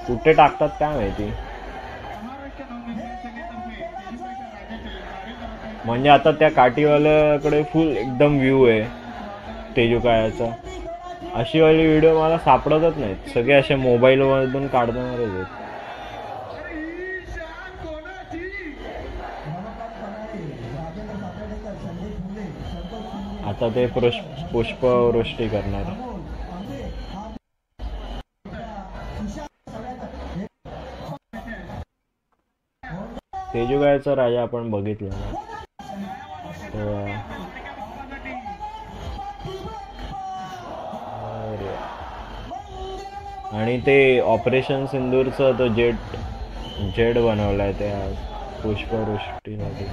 कुठे टाकतात काय माहिती. महाराष्ट्र नवनिर्माण सेनेतर्फे तेजूबाईच्या राजाचे कार्यकर्ते म्हणजे आता त्या काठीवाल्याकडे फुल एकदम व्ह्यू आहे तेजूकायाचा. अशी वाली व्हिडिओ मला सापडतच नाहीत, सगळे असे मोबाईल मधून काढणारच आहेत. ही शान कोणाची? राजेंद्र सातवडेकर, संदेश मुले, संतोष शिंदे, आता ते पुष्पवृष्टी करणार. आमचे तेजूकायाचा राजा आपण बघितलं ना, तर अरे. आणि ते ऑपरेशन सिंदूरचं तो जेट बनवलाय त्या पुष्पवृष्टीसाठी.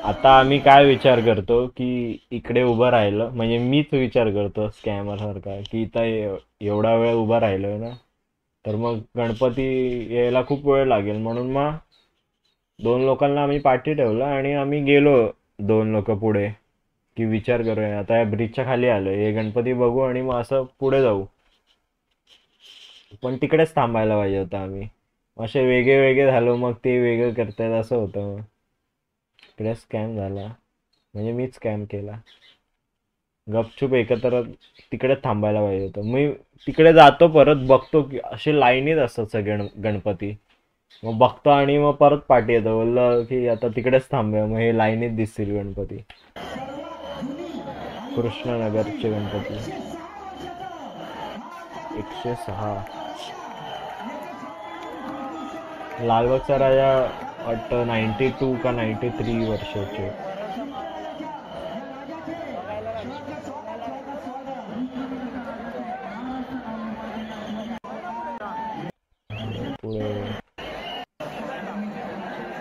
आता आम्ही काय विचार करतो की इकडे उभं राहिलं, म्हणजे मीच विचार करतो स्कॅमर सारखा की इथं एवढा वेळ उभा राहिलोय ना, तर मग गणपती यायला खूप वेळ लागेल. म्हणून मग 2 लोकांना आम्ही पाठी ठेवलं आणि आम्ही गेलो 2 लोक पुढे, की विचार करूया आता या ब्रिजच्या खाली आलोय, हे गणपती बघू आणि मग असं पुढे जाऊ. पण तिकडेच थांबायला पाहिजे होतं आम्ही, असे वेगळे वेगळे झालो, मग ते वेगळं करतायत असं होतं. मग इकडे स्कॅम झाला, म्हणजे मीच स्कॅम केला. गपचूप एकत्र तिकडे थांबायला पाहिजे होतं. मी तिकडे जातो, परत बघतो की असे लाईनीत असतात सगळे गणपती, मग बघतो आणि मग परत पाठी येतो, बोललं की आता तिकडेच थांबूया, मग हे लाईनीत दिसतील गणपती. कृष्णनगरचे गणपती 106. लालबागचा राजा वाटतं 92 का 93 वर्षाचे. पुढे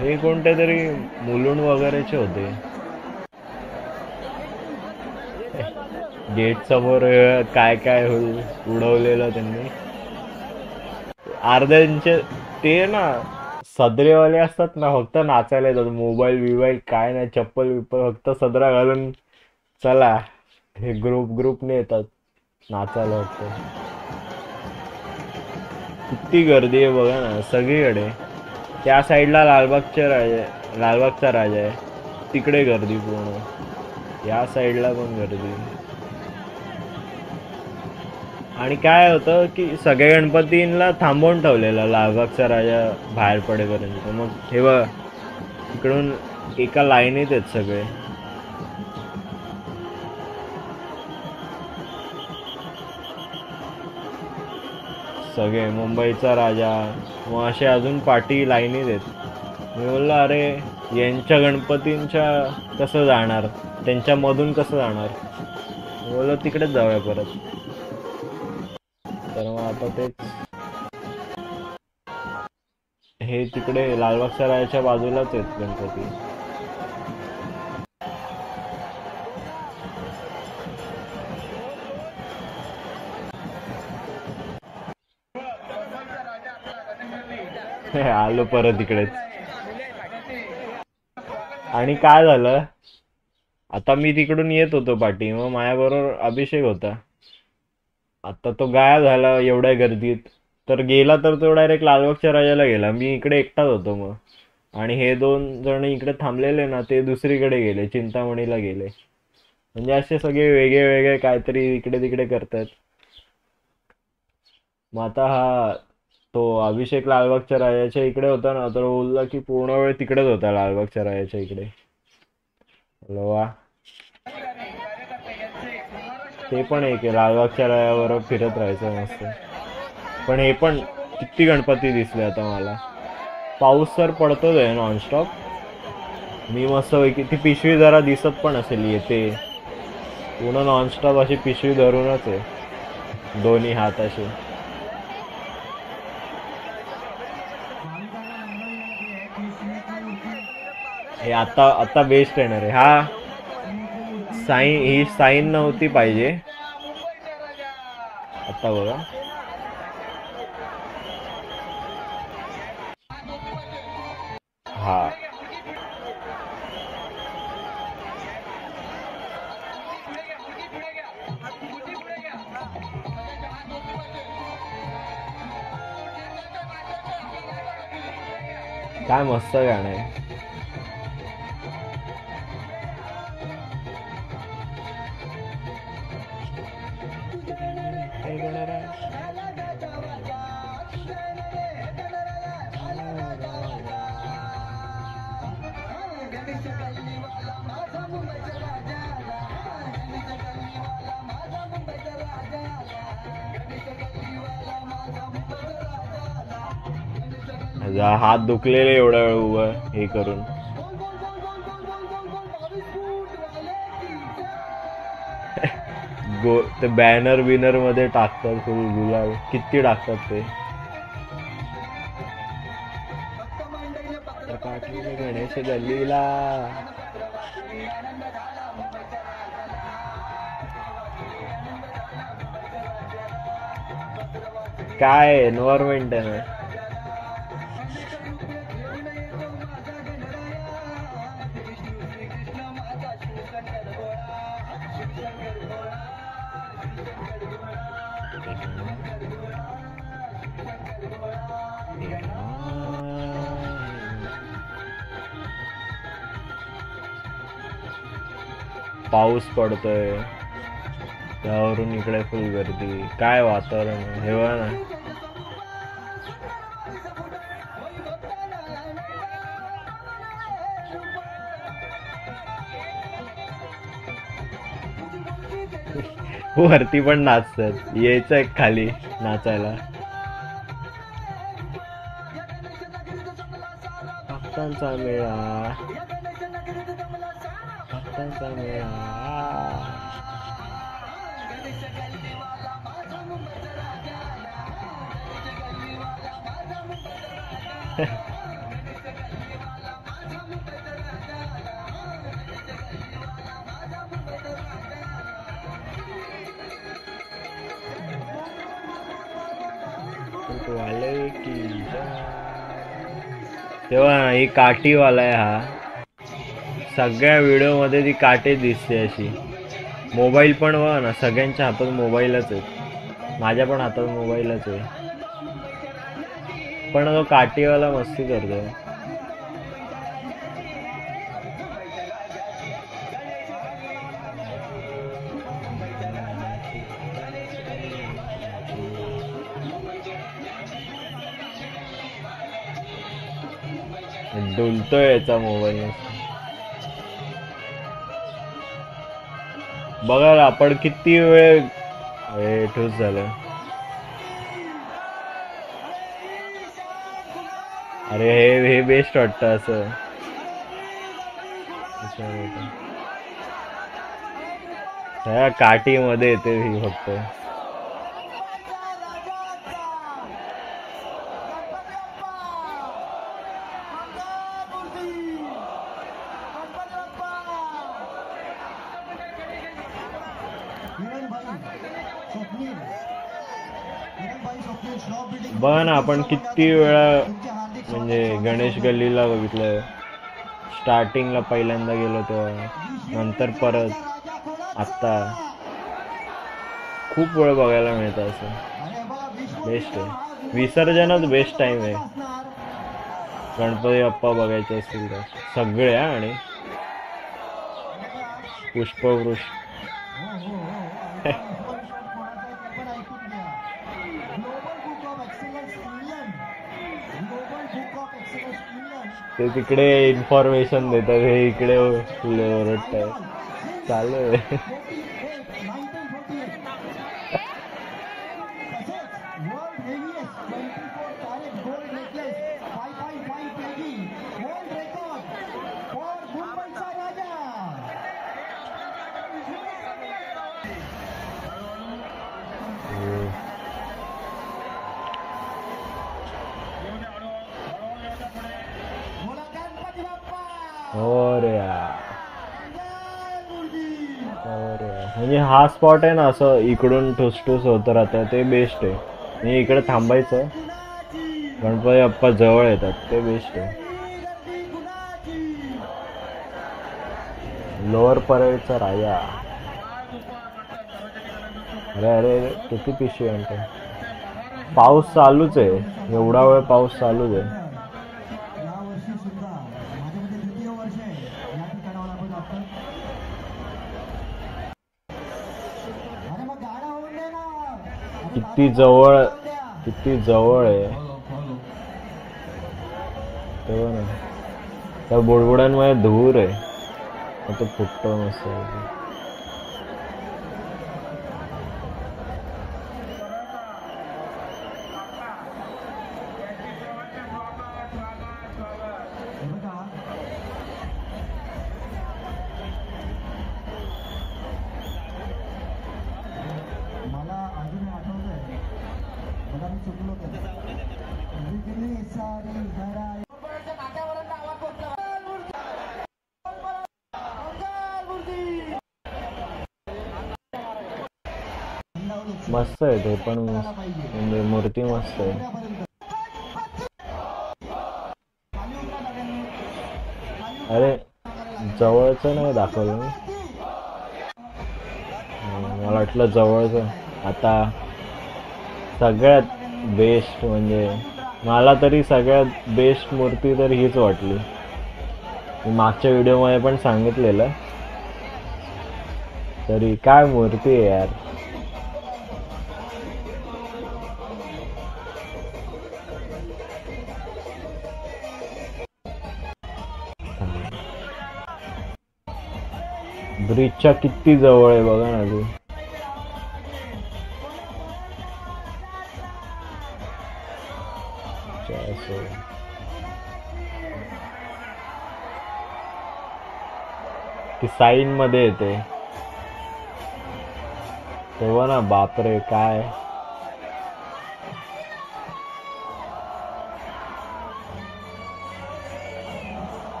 हे कोणते तरी मुलुंड वगैरेचे होते. गेट समोर काय काय होईल उडवलेलं त्यांनी. अर्ध्यांचे ते ना सदरेवाले असतात ना, फक्त नाचायला येतात, मोबाईल बिबाईल काय नाही, चप्पल बिप्पल, फक्त सदरा घालून चला, हे ग्रुपने येतात नाचायला. फक्त किती गर्दी आहे बघा ना सगळीकडे. त्या साईडला लालबागचा राजा आहे, तिकडे गर्दी पूर्ण, या साईडला पण गर्दी. आणि काय होतं की सगळ्या गणपतींना थांबवून ठेवलेलं लालबागचा राजा बाहेर पडेपर्यंत. मग हे बघ इकडून एका लाईनीत आहेत सगळे. सगळे मुंबईचा राजा, मग असे अजून पाठी लाईनीत आहेत. मी बोललो अरे यांच्या गणपतींच्या कसं जाणार, त्यांच्यामधून कसं जाणार, बोललो तिकडेच जाऊया परत. तर मग आता तेच, हे तिकडे लालबागच्या राजाच्या बाजूलाच आहेत गणपती. आलो परत इकडेच. आणि काय झालं, आता मी तिकडून येत होतो पाठी, मग माझ्याबरोबर अभिषेक होता. आता तो गायब झाला एवढ्या गर्दीत, तर गेला तर तो डायरेक्ट लालबागच्या राजाला गेला. मी इकडे एकटाच होतो मग. आणि हे 2 जण इकडे थांबलेले ना, ते दुसरीकडे गेले, चिंतामणीला गेले. म्हणजे असे सगळे वेगळे वेगळे काहीतरी इकडे तिकडे करतात. मग आता हा तो अभिषेक लालबागच्या राजाच्या इकडे होता ना, तर बोलला की पूर्ण वेळ तिकडेच होता लालबागच्या राजाच्या इकडे. वा, ते पण एक लालबागच्या राजाबरोबर फिरत राहायचं मस्त. पण हे पण किती गणपती दिसले आता मला. पाऊस तर पडतोच आहे नॉनस्टॉप. मी मस्त ती पिशवी जरा दिसत पण असेल येते, पूर्ण नॉनस्टॉप अशी पिशवी धरूनच आहे, दोन्ही हात असे. हे आता आता बेस्ट येणार आहे हा. ही साईन नव्हती पाहिजे. आता बघा हा. काय मस्त गाणं आहे. हात दुखलेले एवढा वेळ उभं हे करून. ते बॅनर बिनर मध्ये टाकतात फुल गुलाल किती टाकतात ते. गणेश गल्लीला काय एन्व्हायरमेंट आहे ना. पाऊस पडतोय त्यावरून इकडे फुल गर्दी. काय वातावरण हे बघा ना. वरती पण नाचतात. यायचं खाली नाचायला. भक्तांचा मेळा भक्तांचा मेळा. तेव्हा ही काठीवाला आहे हा. सगळ्या व्हिडिओ मध्ये ती काठी दिसते अशी. मोबाईल पण बघा ना सगळ्यांच्या हातात मोबाईलच आहे. माझ्या पण हातात मोबाईलच आहे. पण तो काठीवाला मस्ती करतो. डुलतोय याचा मोबाईल. बघा आपण किती वेळ ठोस झालं. अरे हे बेस्ट वाटतं असं. ह्या काठी मध्ये येते ही फक्त. बघा ना आपण किती वेळा म्हणजे गणेश गल्लीला बघितलं. स्टार्टिंगला पहिल्यांदा गेलो तेव्हा, नंतर परत आत्ता खूप वेळ बघायला मिळतं. असं बेस्ट आहे. विसर्जनच बेस्ट टाइम आहे गणपती बाप्पा बघायचे असतील तर. सगळे आणि पुष्पवृष्टी ते तिकडे इन्फॉर्मेशन देतात, हे इकडे ओरडत आहे. चालू आहे. अरे यार, अरे यार. म्हणजे हा स्पॉट आहे ना असं इकडून ठुसठुस होत राहतं ते बेस्ट आहे. म्हणजे इकडे थांबायचं, गणपती बाप्पा जवळ येतात ते बेस्ट आहे. लोअर परेडचा राजा. अरे अरे अरे, किती पिशवी आणते. पाऊस चालूच आहे, एवढा वेळ पाऊस चालूच आहे. या वर्षी सुद्धा माझ्यामध्ये द्वितीय वर्ष आहे या ठिकाणावर आपण आपण अरे मग गाडा होऊन दे ना. किती जवळ, किती जवळ आहे तेव्हा ना. त्या बुडबुडांमध्ये धूर आहे, तो फुटतो मस्त. मला अजून आठवतंय, मला मी चुकलो तर विघ्ने सारी हराय. मस्त आहे ते पण, म्हणजे मूर्ती मस्त आहे. अरे जवळचं नाही दाखवलं मी, मला वाटलं जवळचं. आता सगळ्यात बेस्ट म्हणजे मला तरी सगळ्यात बेस्ट मूर्ती तर हीच वाटली. मी मागच्या व्हिडिओमध्ये पण सांगितलेलं. तरी काय मूर्ती आहे यार. ब्रिजच्या किती जवळ आहे बघा ना तू. ती साईन मध्ये येते तेव्हा ना, बापरे काय.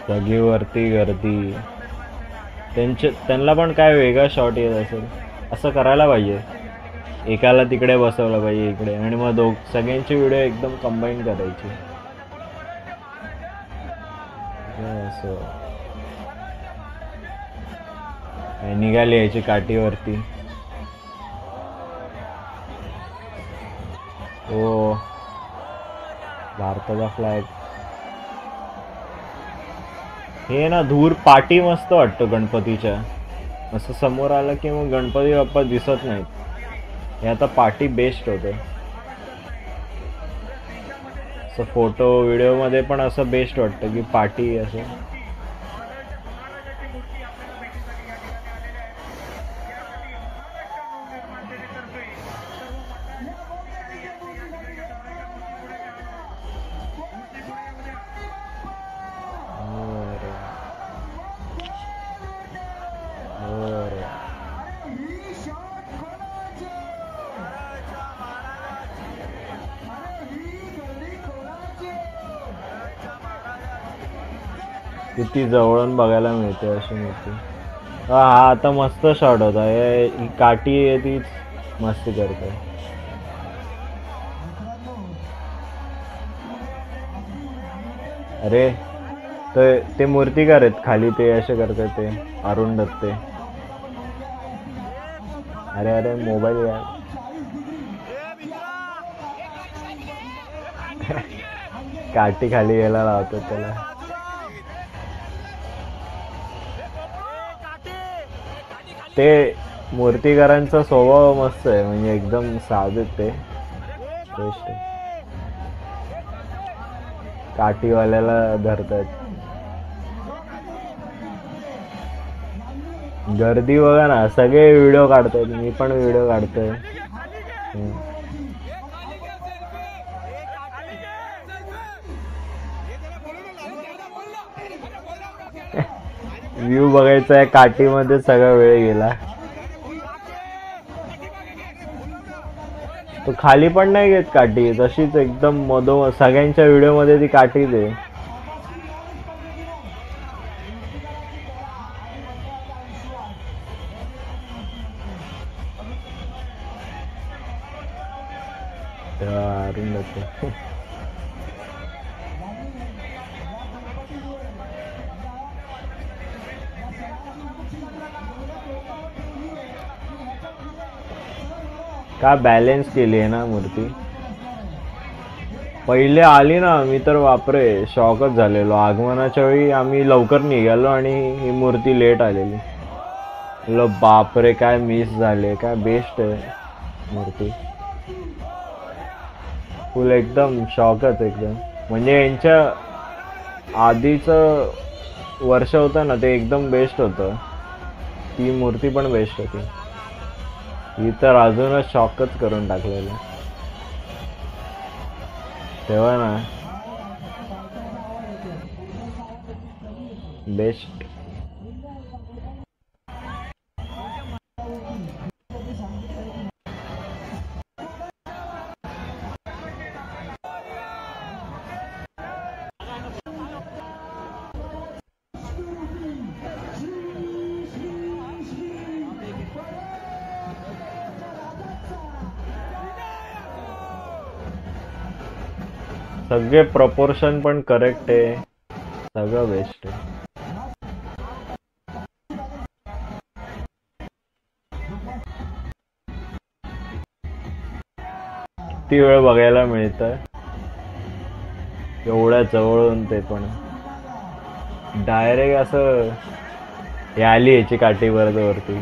जागेवरती गर्दी. त्यांना पण काय वेगळा शॉट येत असेल. असं करायला पाहिजे, एकाला तिकडे बसवलं पाहिजे इकडे, आणि मग सगळ्यांची व्हिडिओ एकदम कंबाईन करायची. असं निघाली यायची काठीवरती. हो, भारताचा फ्लॅग. हे ना धूर पाटी मस्त वाटतो गणपतीच्या. असं समोर आलं की मग गणपती बाप्पा दिसत नाहीत. हे आता पाटी बेस्ट होतं. असं फोटो व्हिडिओ मध्ये पण असं बेस्ट वाटतं की पाटी असं. किती जवळून बघायला मिळते अशी मूर्ती. हा आता मस्त शॉट होता. ही काठी आहे तीच मस्ती करते. अरे ते मूर्तिकार आहेत खाली, ते असे करतात ते अरुण दत्ते. अरे अरे मोबाईल यार. काठी खाली यायला लावतात त्याला. ते मूर्तिकारांचा स्वभाव मस्त आहे, म्हणजे एकदम साधे ते बेस्ट. काठीवाल्याला धरतात. गर्दी बघा ना, सगळे व्हिडिओ काढतात. मी पण व्हिडिओ काढतोय. व्ह्यू बघायचा आहे, काठीमध्ये सगळा वेळ गेला. तो खाली पण नाही घेत काठी, तशीच एकदम मधोमध सगळ्यांच्या व्हिडिओ मध्ये ती काठीच आहे. अरुण दत्त. का बॅलेन्स केली आहे ना मूर्ती. पहिले आली ना मी तर बापरे शॉकच झालेलो. आगमनाच्या वेळी आम्ही लवकर निघालो आणि ही मूर्ती लेट आलेली. बापरे काय मिस झाले. काय बेस्ट आहे मूर्ती. फुल एकदम शॉकच एकदम. म्हणजे यांच्या आधीचं वर्ष होतं ना ते एकदम बेस्ट होतं. ती मूर्ती पण बेस्ट होती. ही तर अजूनच शॉकच करून टाकलेलं तेव्हा ना. बेस्ट. सगळे प्रपोर्शन पण करेक्ट आहे. सगळं बेस्ट आहे. किती वेळ बघायला मिळतं एवढ्या जवळून. ते पण डायरेक्ट असं हे आली याची काठी वरती.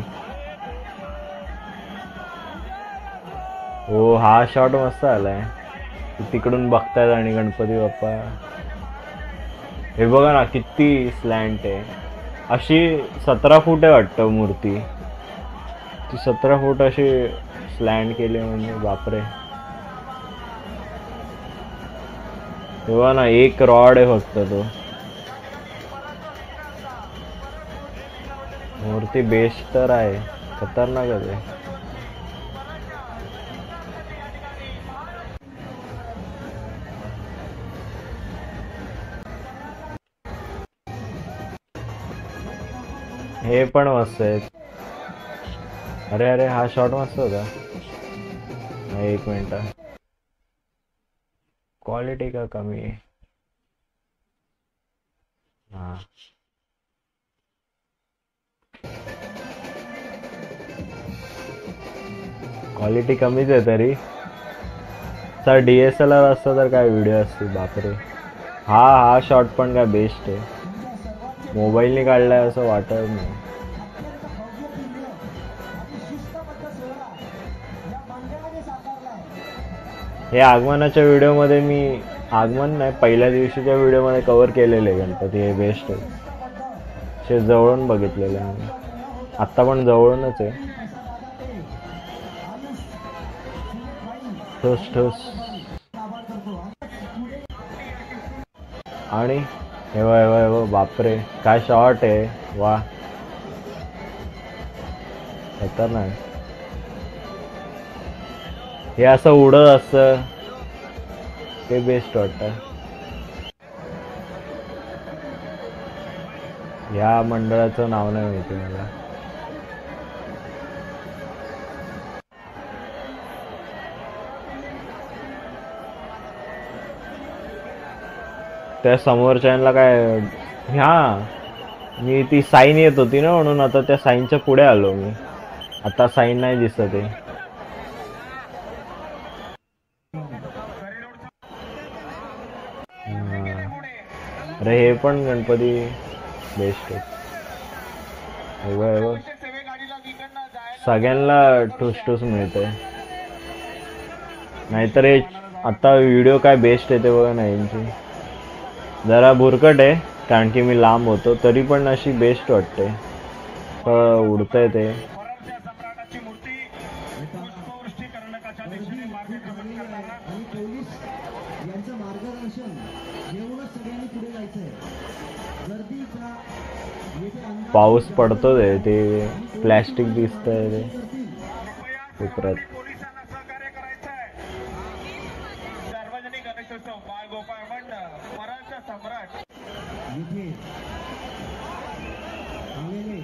हो हा शॉट मस्त आलाय. तिकडून बघतायत आणि गणपती बाप्पा. हे बघा ना किती स्लॅन्ट आहे. अशी 17 फूट आहे वाटतं मूर्ती. ती 17 फूट अशी स्लॅन्ट केली म्हणजे बापरे. तेव्हा ना एक रॉड आहे फक्त तो. मूर्ती बेस्ट तर आहे. खतरनाकच आहे. हे पण मस्त आहेत. अरे अरे हा शॉट मस्त होता. एक मिनिट. क्वालिटी का कमी आहे. हा क्वालिटी कमीच आहे तरी. सर DSLR असतं तर काय व्हिडिओ असते बापरे. हा शॉट पण काय बेस्ट आहे. मोबाईलने काढलाय असं वाटत नाही. हे आगमनाच्या व्हिडिओ मध्ये मी आगमन नाही पहिल्या दिवशीच्या व्हिडिओ मध्ये कव्हर केलेले गणपती. हे बेस्ट आहे. जवळून बघितलेले आम्ही. आत्ता पण जवळूनच आहे. ठोस ठोस. आणि हे बापरे काय शॉट आहे. वा खतरनाक. हे असं उडत असतं ते बेस्ट वाटतं. या मंडळाचं नाव नाही माहिती मला. त्या समोरच्यांना काय. हा मी ती साईन येत होती ना म्हणून आता त्या साईनच्या पुढे आलो मी. आता साईन नाही दिसत आहे. अरे हे पण गणपती बेस्ट आहे. सगळ्यांना ठुसठुस मिळते. नाहीतर हे आता व्हिडिओ काय बेस्ट आहे ते बघा ना. यांची जरा भुरकट आहे कारण की मी लांब होतो तरी पण अशी बेस्ट वाटते. उडतंय ते. पाऊस पडतोय ते प्लॅस्टिक दिसतंय ते. इथे आलेले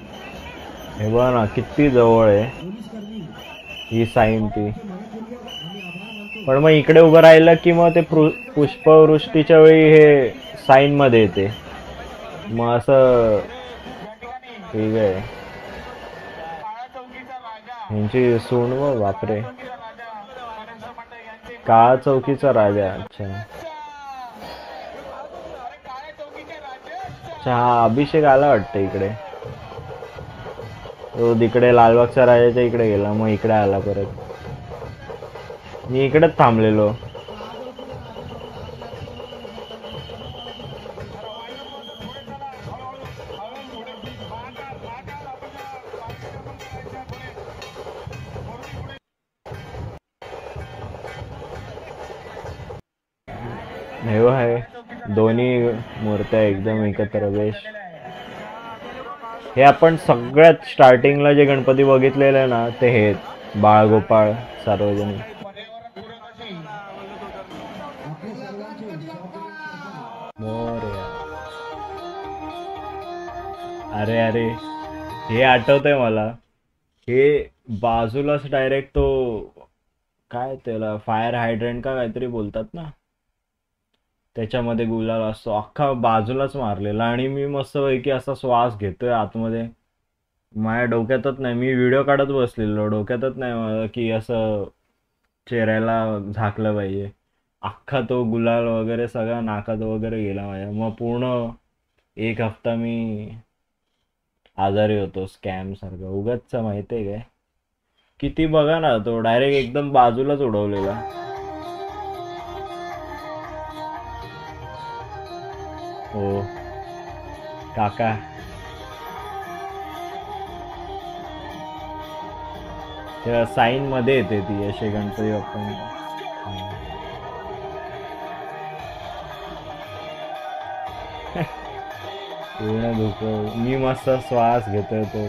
हे बघ ना किती जवळ आहे पोलीस कर्मी ही साईन ती. मनपूर्वक आम्ही आभार मानतो. पण मग इकडे उभं राहिलं की मग ते पुष्पवृष्टीच्या वेळी हे साईन मध्ये येते. मग असं ठीक आहे. ह्यांची सून व बापरे, काळा चौकीचा राजा. अच्छा अच्छा, हा अभिषेक आला वाटतं इकडे. तो तिकडे लालबागच्या राजाच्या इकडे गेला, मग इकडे आला परत. मी इकडेच थांबलेलो. हे आहे दोन्ही मूर्त्या एकदम एकत्र बेश. हे आपण सगळ्यात स्टार्टिंगला जे गणपती बघितलेले ना ते हे बाळगोपाळ सार्वजनिक. मोरया. अरे अरे हे आठवतंय मला. हे बाजूलाच डायरेक्ट तो काय त्याला फायर हायड्रंट का काहीतरी बोलतात ना, त्याच्यामध्ये गुलाल असतो अख्खा बाजूलाच मारलेला. आणि मी मस्तपैकी असा श्वास घेतोय आतमध्ये. माझ्या डोक्यातच नाही, मी व्हिडिओ काढत बसलेलो, डोक्यातच नाही मला की असं चेहऱ्याला झाकलं पाहिजे. अख्खा तो गुलाल वगैरे सगळा नाकात वगैरे गेला माझ्या. मग पूर्ण 1 हफ्ता मी आजारी होतो स्कॅम सारखं. उगाच माहितीये काय किती. बघा ना तो डायरेक्ट एकदम बाजूलाच उडवलेला. हो काका. त्या साईन मध्ये येते ती असे गणपती बाप्पा. पूर्ण धुक. मी मस्त श्वास घेतोय तो.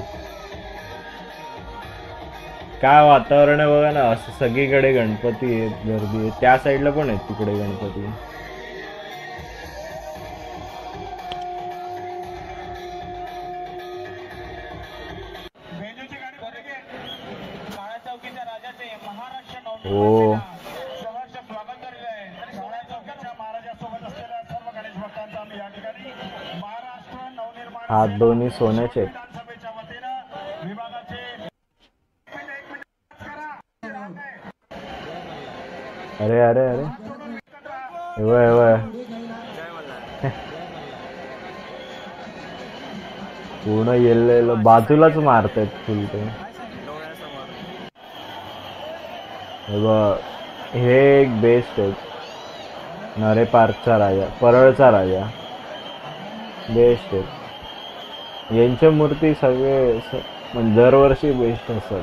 काय वातावरण आहे बघा ना, असं सगळीकडे गणपती आहेत, गर्दी आहे. त्या साईडला पण आहेत तिकडे गणपती. हो हात दोन्ही सोन्याचे. अरे अरे अरे पूर्ण येल्लो बाजूलाच मारतायत फुल ते. हे एक बेस्ट आहे. नरे पार्कचा राजा, परळचा राजा बेस्ट आहे. यांच्या मूर्ती सगळे म्हणजे दरवर्षी बेस्ट असतात.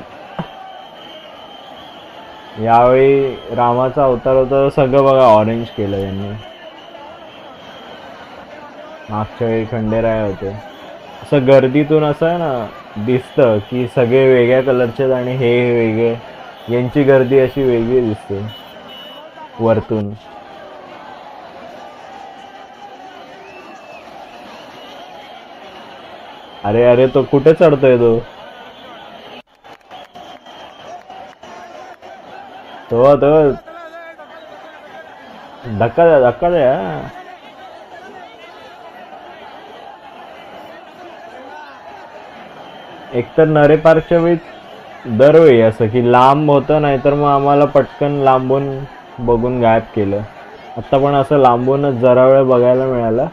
यावेळी रामाचा अवतार होता, सगळं बघा ऑरेंज केलं यांनी. मागच्या वेळी खंडेराय होते. असं गर्दीतून असं आहे ना दिसतं की सगळे वेगळ्या कलरचे आणि हे वेगळे. यांची गर्दी अशी वेगळी दिसते वरतून. अरे अरे तो कुठे चढतोय तो. तो धक्का द्या. एकतर नरे पार्कच्या वेळी दरवेळी असं की लांब होतं, नाहीतर मग आम्हाला पटकन लांबून बघून गायब केलं. आता पण असं लांबूनच जरा वेळ बघायला मिळालं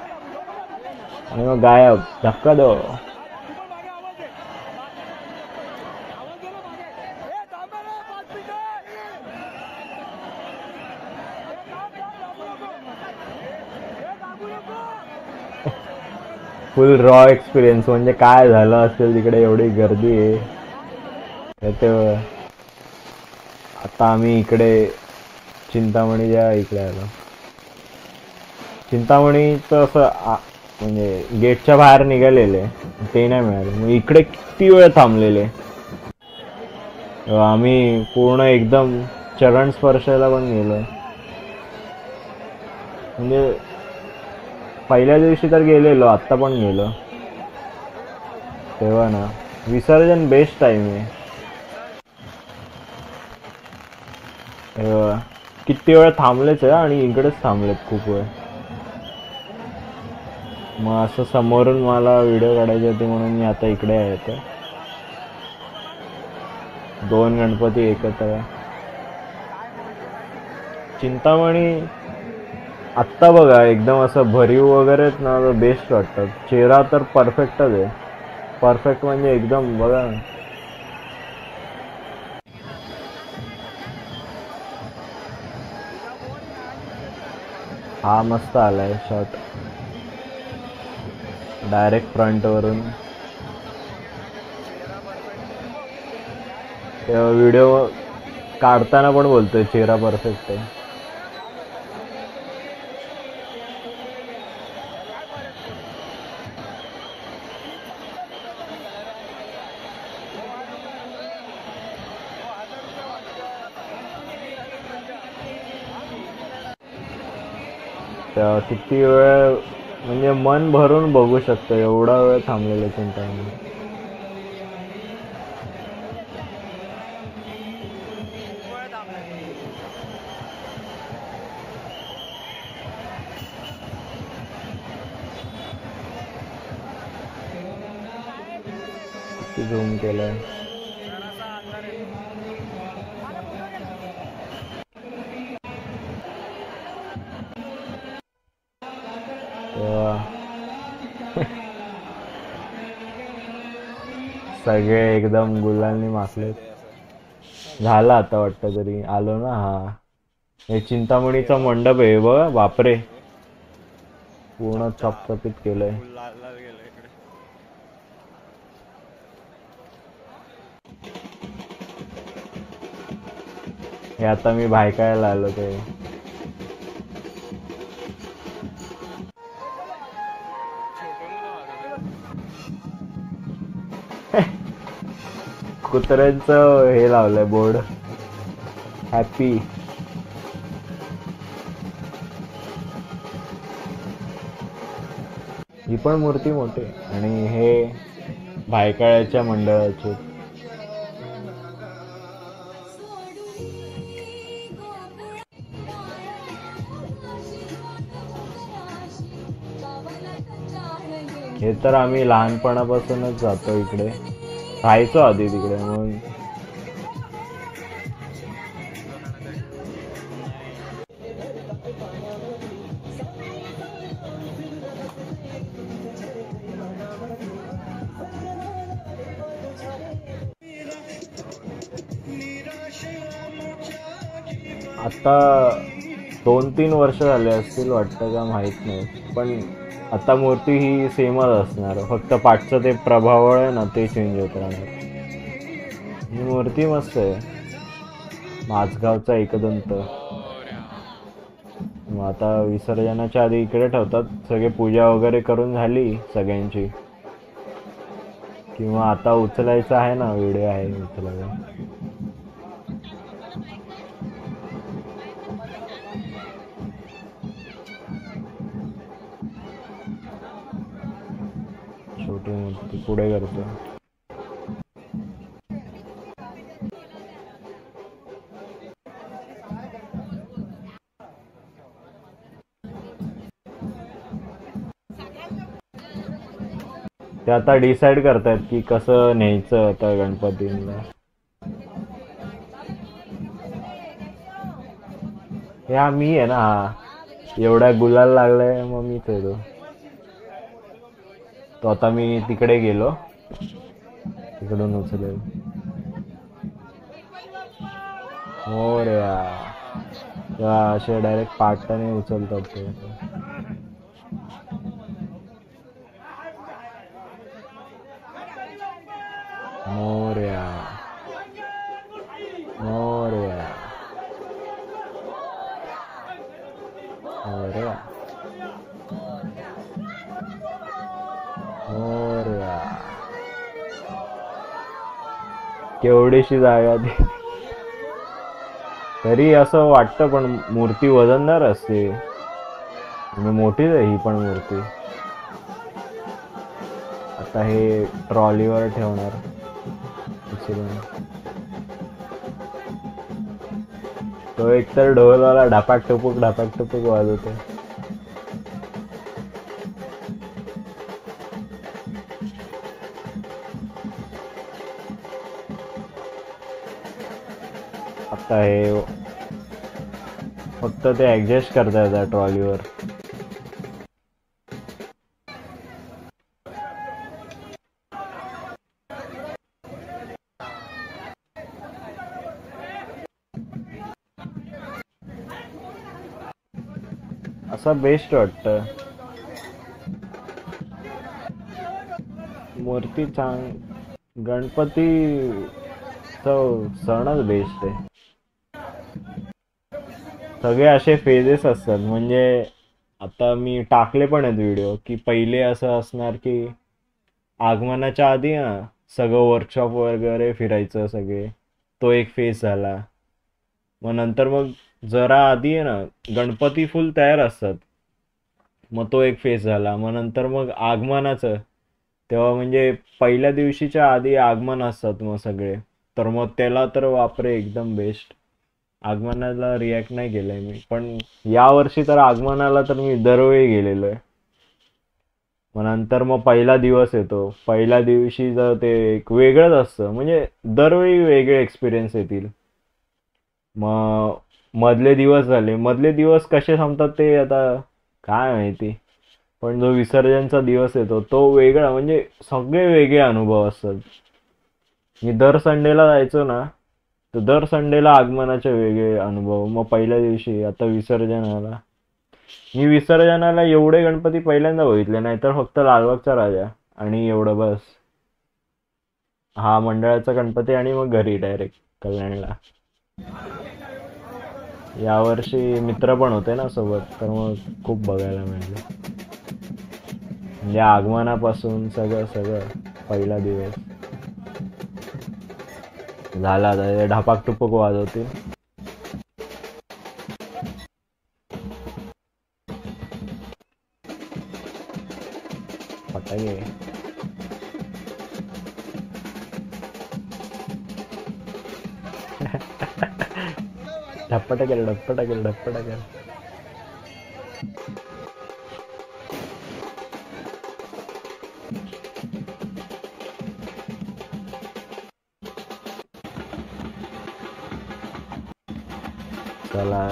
आणि मग गायब. धक्का दो. फुल रॉ एक्सपिरियन्स. म्हणजे काय झालं असेल तिकडे, एवढी गर्दी आहे. आता आम्ही इकडे चिंतामणीच्या इकडे आलो. चिंतामणीचं असं म्हणजे गेटच्या बाहेर निघालेले ते नाही मिळाले. मग इकडे किती वेळ थांबलेले. आम्ही पूर्ण एकदम चरण स्पर्शाला पण गेलो. म्हणजे पहिल्या दिवशी तर गेलेलो, आत्ता पण गेलो तेव्हा ना. विसर्जन बेस्ट टाइम आहे. किती वेळ थांबलेच आहे आणि इकडेच थांबलेत खूप वेळ. मग असं समोरून मला व्हिडिओ काढायचे होते म्हणून मी आता इकडे आहे. तर 2 गणपती एकत्र. चिंतामणी आत्ता बघा एकदम असं भरीव वगैरे ना, बेस्ट वाटतात. चेहरा तर परफेक्टच आहे. परफेक्ट म्हणजे एकदम बघा ना. हा मस्त आलाय शॉट डायरेक्ट फ्रंट वरून. व्हिडिओ काढताना पण बोलतोय चेहरा परफेक्ट आहे. किती वेळ म्हणजे मन भरून बघू शकतो एवढा वेळ थांबलेलं चिंतामणी. झूम केलंय. सगळे एकदम गुलालनी माखले. झालं आता वाटतं तरी आलो ना. हा हे चिंतामणीचा मंडप आहे बघ. बापरे पूर्ण चपचपीत केलंय. हे आता मी भायकायला आलो ते. कुत्र्यांचं हे लावलंय बोर्ड हॅपी. ही पण मूर्ती मोठी आणि हे भायकाळ्याच्या मंडळाचे. हे तर आम्ही लहानपणापासूनच जातो इकडे, राहायचो आधी तिकडे. मग आता 2-3 वर्ष झाले असतील वाटतं का माहित नाही. पण आता मूर्ती ही सेमच असणार, फक्त पाठचं ते प्रभावळ आहे ना ते चेंज होत राहणार. ही मूर्ती मस्त आहे. माझगावचा एकदंत. मग आता विसर्जनाच्या आधी इकडे ठेवतात. सगळे पूजा वगैरे करून झाली सगळ्यांची, किंवा आता उचलायचं आहे ना, व्हिडिओ आहे उचलायला. छोटी मूर्ती पुढे करतो. ते आता डिसाइड करतायत की कसं न्यायचं आता गणपतीला. हे मी आहे ना, एवढा गुलाल लागलाय मग मीच आहे तो. आता मी तिकडे गेलो, तिकडून उचलेल. मोरया असे डायरेक्ट पाटाने उचलतात ते. मोरया मोरया मोरया मोरया. केवढीशी जागा ती, तरी असं वाटतं पण मूर्ती वजनदार असते. आणि मोठीच आहे ही पण मूर्ती. आता हे ट्रॉलीवर ठेवणार उचलून. तो एकतर ढोलवाला ढापाक टुपूक वाजवतो. आता हे फक्त ते ऍडजस्ट करता येतात ट्रॉलीवर. असं बेस्ट वाटतं. मूर्ती गणपती सणच बेस्ट आहे. सगळे असे फेजेस असतात. म्हणजे आता मी टाकले पण आहेत व्हिडिओ की पहिले असं असणार की आगमनाच्या आधी ना सगळं वर्कशॉप वगैरे फिरायचं सगळे, तो एक फेज झाला. मग नंतर मग जरा आधी आहे ना गणपती फुल तयार असतात, मग तो एक फेज झाला. मग नंतर मग आगमनाचं, तेव्हा म्हणजे पहिल्या दिवशीच्या आधी आगमन असतात मग सगळे, तर मग त्याला तर वापरे एकदम बेस्ट. आगमनाला रिॲक्ट नाही केलंय मी, पण या वर्षी तर आगमनाला तर मी दरवेळी गेलेलो आहे. मग नंतर मग पहिला दिवस येतो. पहिल्या दिवशी जर ते एक वेगळंच असतं, म्हणजे दरवेळी वेगळे एक्सपिरियन्स येतील. मग मधले दिवस झाले, मधले दिवस कसे संपतात ते आता काय माहिती, पण जो विसर्जनचा दिवस येतो तो वेगळा, म्हणजे सगळे वेगळे अनुभव असतात. मी दर संडेला जायचो ना, तर दर संडेला आगमनाचे वेगळे अनुभव. मग पहिल्या दिवशी, आता विसर्जनाला, मी विसर्जनाला एवढे गणपती पहिल्यांदा बघितले, नाहीतर फक्त लालबागचा राजा आणि एवढं बस. हा मंडळाचा गणपती आणि मग घरी डायरेक्ट कल्याणला. यावर्षी मित्र पण होते ना सोबत, तर मग खूप बघायला मिळालं. म्हणजे आगमनापासून सगळं पहिला दिवस झाला. ढापाक टुपक वाजवते. फटाके ढप्पटाकेल. चला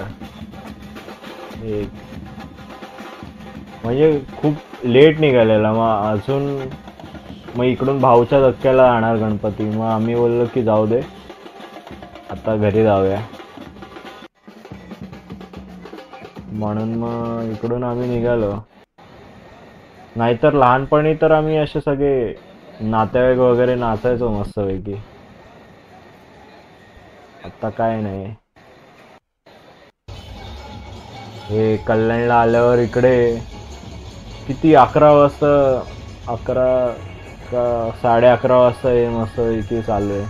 एक म्हणजे खूप लेट निघालेला, मग अजून मग इकडून भाऊच्या धक्क्याला जाणार गणपती. मग आम्ही बोललो की जाऊ दे, आता घरी जाऊया. म्हणून मग इकडून आम्ही निघालो. नाहीतर लहानपणी तर आम्ही असे सगळे नातेवाईक वगैरे नाचायचो मस्तपैकी. आता काय नाही. हे कल्याणला आल्यावर इकडे किती 11 वाजता, 11 का 11:30 वाजता हे मस्तपैकी चालू आहे.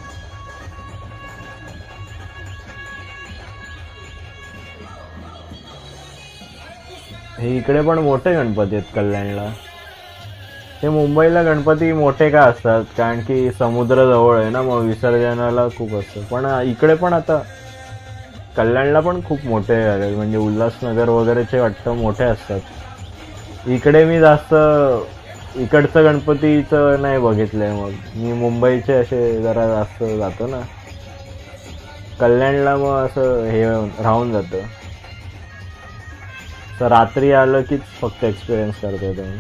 हे इकडे पण मोठे गणपती आहेत कल्याणला. ते मुंबईला गणपती मोठे का असतात, कारण की समुद्र जवळ आहे ना, मग विसर्जनाला खूप असतं. पण इकडे पण आता कल्याणला पण खूप मोठे झाले, म्हणजे उल्हासनगर वगैरेचे वाटतं मोठे असतात. इकडे मी जास्त इकडचं गणपतीचं नाही बघितलंय. मग मी मुंबईचे असे जरा जास्त जातो ना, कल्याणला मग असं हे राहून जातं. तर रात्री आलं की फक्त एक्सपिरियन्स करतो तुम्ही.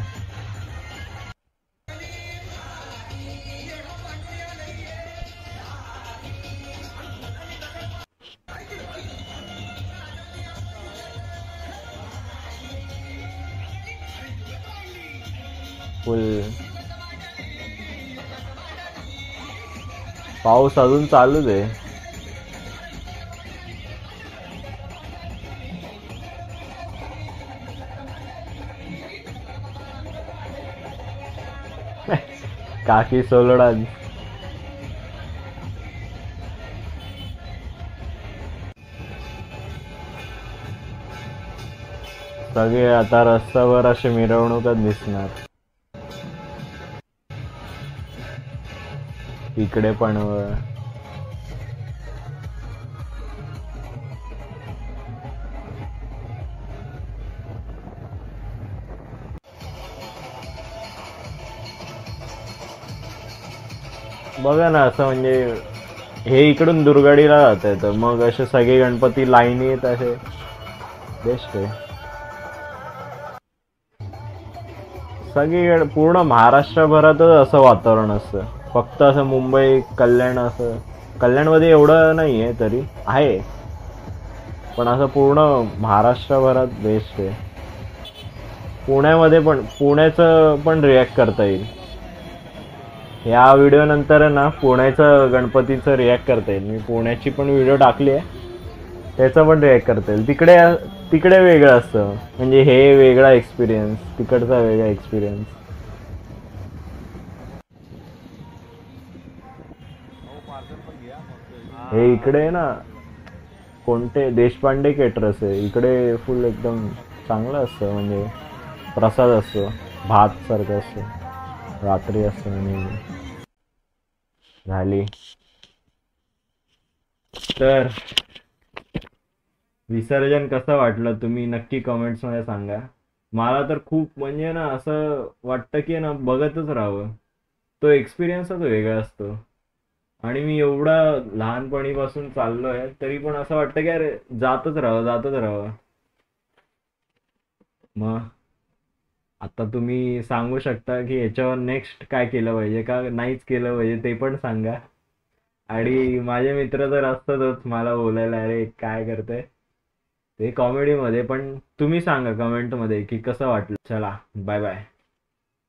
फुल पाऊस अजून चालूच आहे. काकी सोलोडा सगळे आता रस्त्यावर असे मिरवणूकच दिसणार. इकडे पण बघा ना, असं म्हणजे हे इकडून दुर्गाडीला जात आहे, तर मग असे सगळे गणपती लाईनीत असे बेस्ट आहे. सगळी पूर्ण महाराष्ट्रभरातच असं वातावरण असतं. फक्त असं मुंबई कल्याण, असं कल्याणमध्ये एवढं नाही आहे, तरी आहे, पण असं पूर्ण महाराष्ट्रभरात बेस्ट आहे. पुण्यामध्ये पण पुण्याचं पण रिॲक्ट करता येईल. या व्हिडिओ नंतर ना पुण्याचं गणपतीचं रिॲक्ट करता येईल. मी पुण्याची पण व्हिडिओ टाकली आहे, त्याचा पण रिॲक्ट करता येईल. तिकडे वेगळं असतं, म्हणजे हे वेगळा एक्सपिरियन्स, तिकडचा वेगळा एक्सपिरियन्स. हे इकडे ना कोणते देशपांडे केटरर्स आहे, इकडे फुल एकदम चांगलं असतं, म्हणजे प्रसाद असतो, भात सारखं असतं, रात्री असतं. आणि झाली तर विसर्जन कसं वाटलं तुम्ही नक्की कमेंट्स मध्ये सांगा. मला तर खूप म्हणजे ना असं वाटतं की ना बघतच राहावं, तो एक्सपिरियन्सच वेगळा असतो. आणि मी एवढा लहानपणीपासून चाललोय तरी पण असं वाटतं की अरे जातच राहावं. मग आता तुम्ही सांगू शकता की याच्यावर नेक्स्ट काय केलं पाहिजे का नाहीच केलं पाहिजे, ते पण सांगा. आणि माझे मित्र तर असतातच मला बोलायला, अरे काय करतंय ते कॉमेडीमध्ये, पण तुम्ही सांगा कमेंटमध्ये की कसं वाटलं. चला बाय बाय.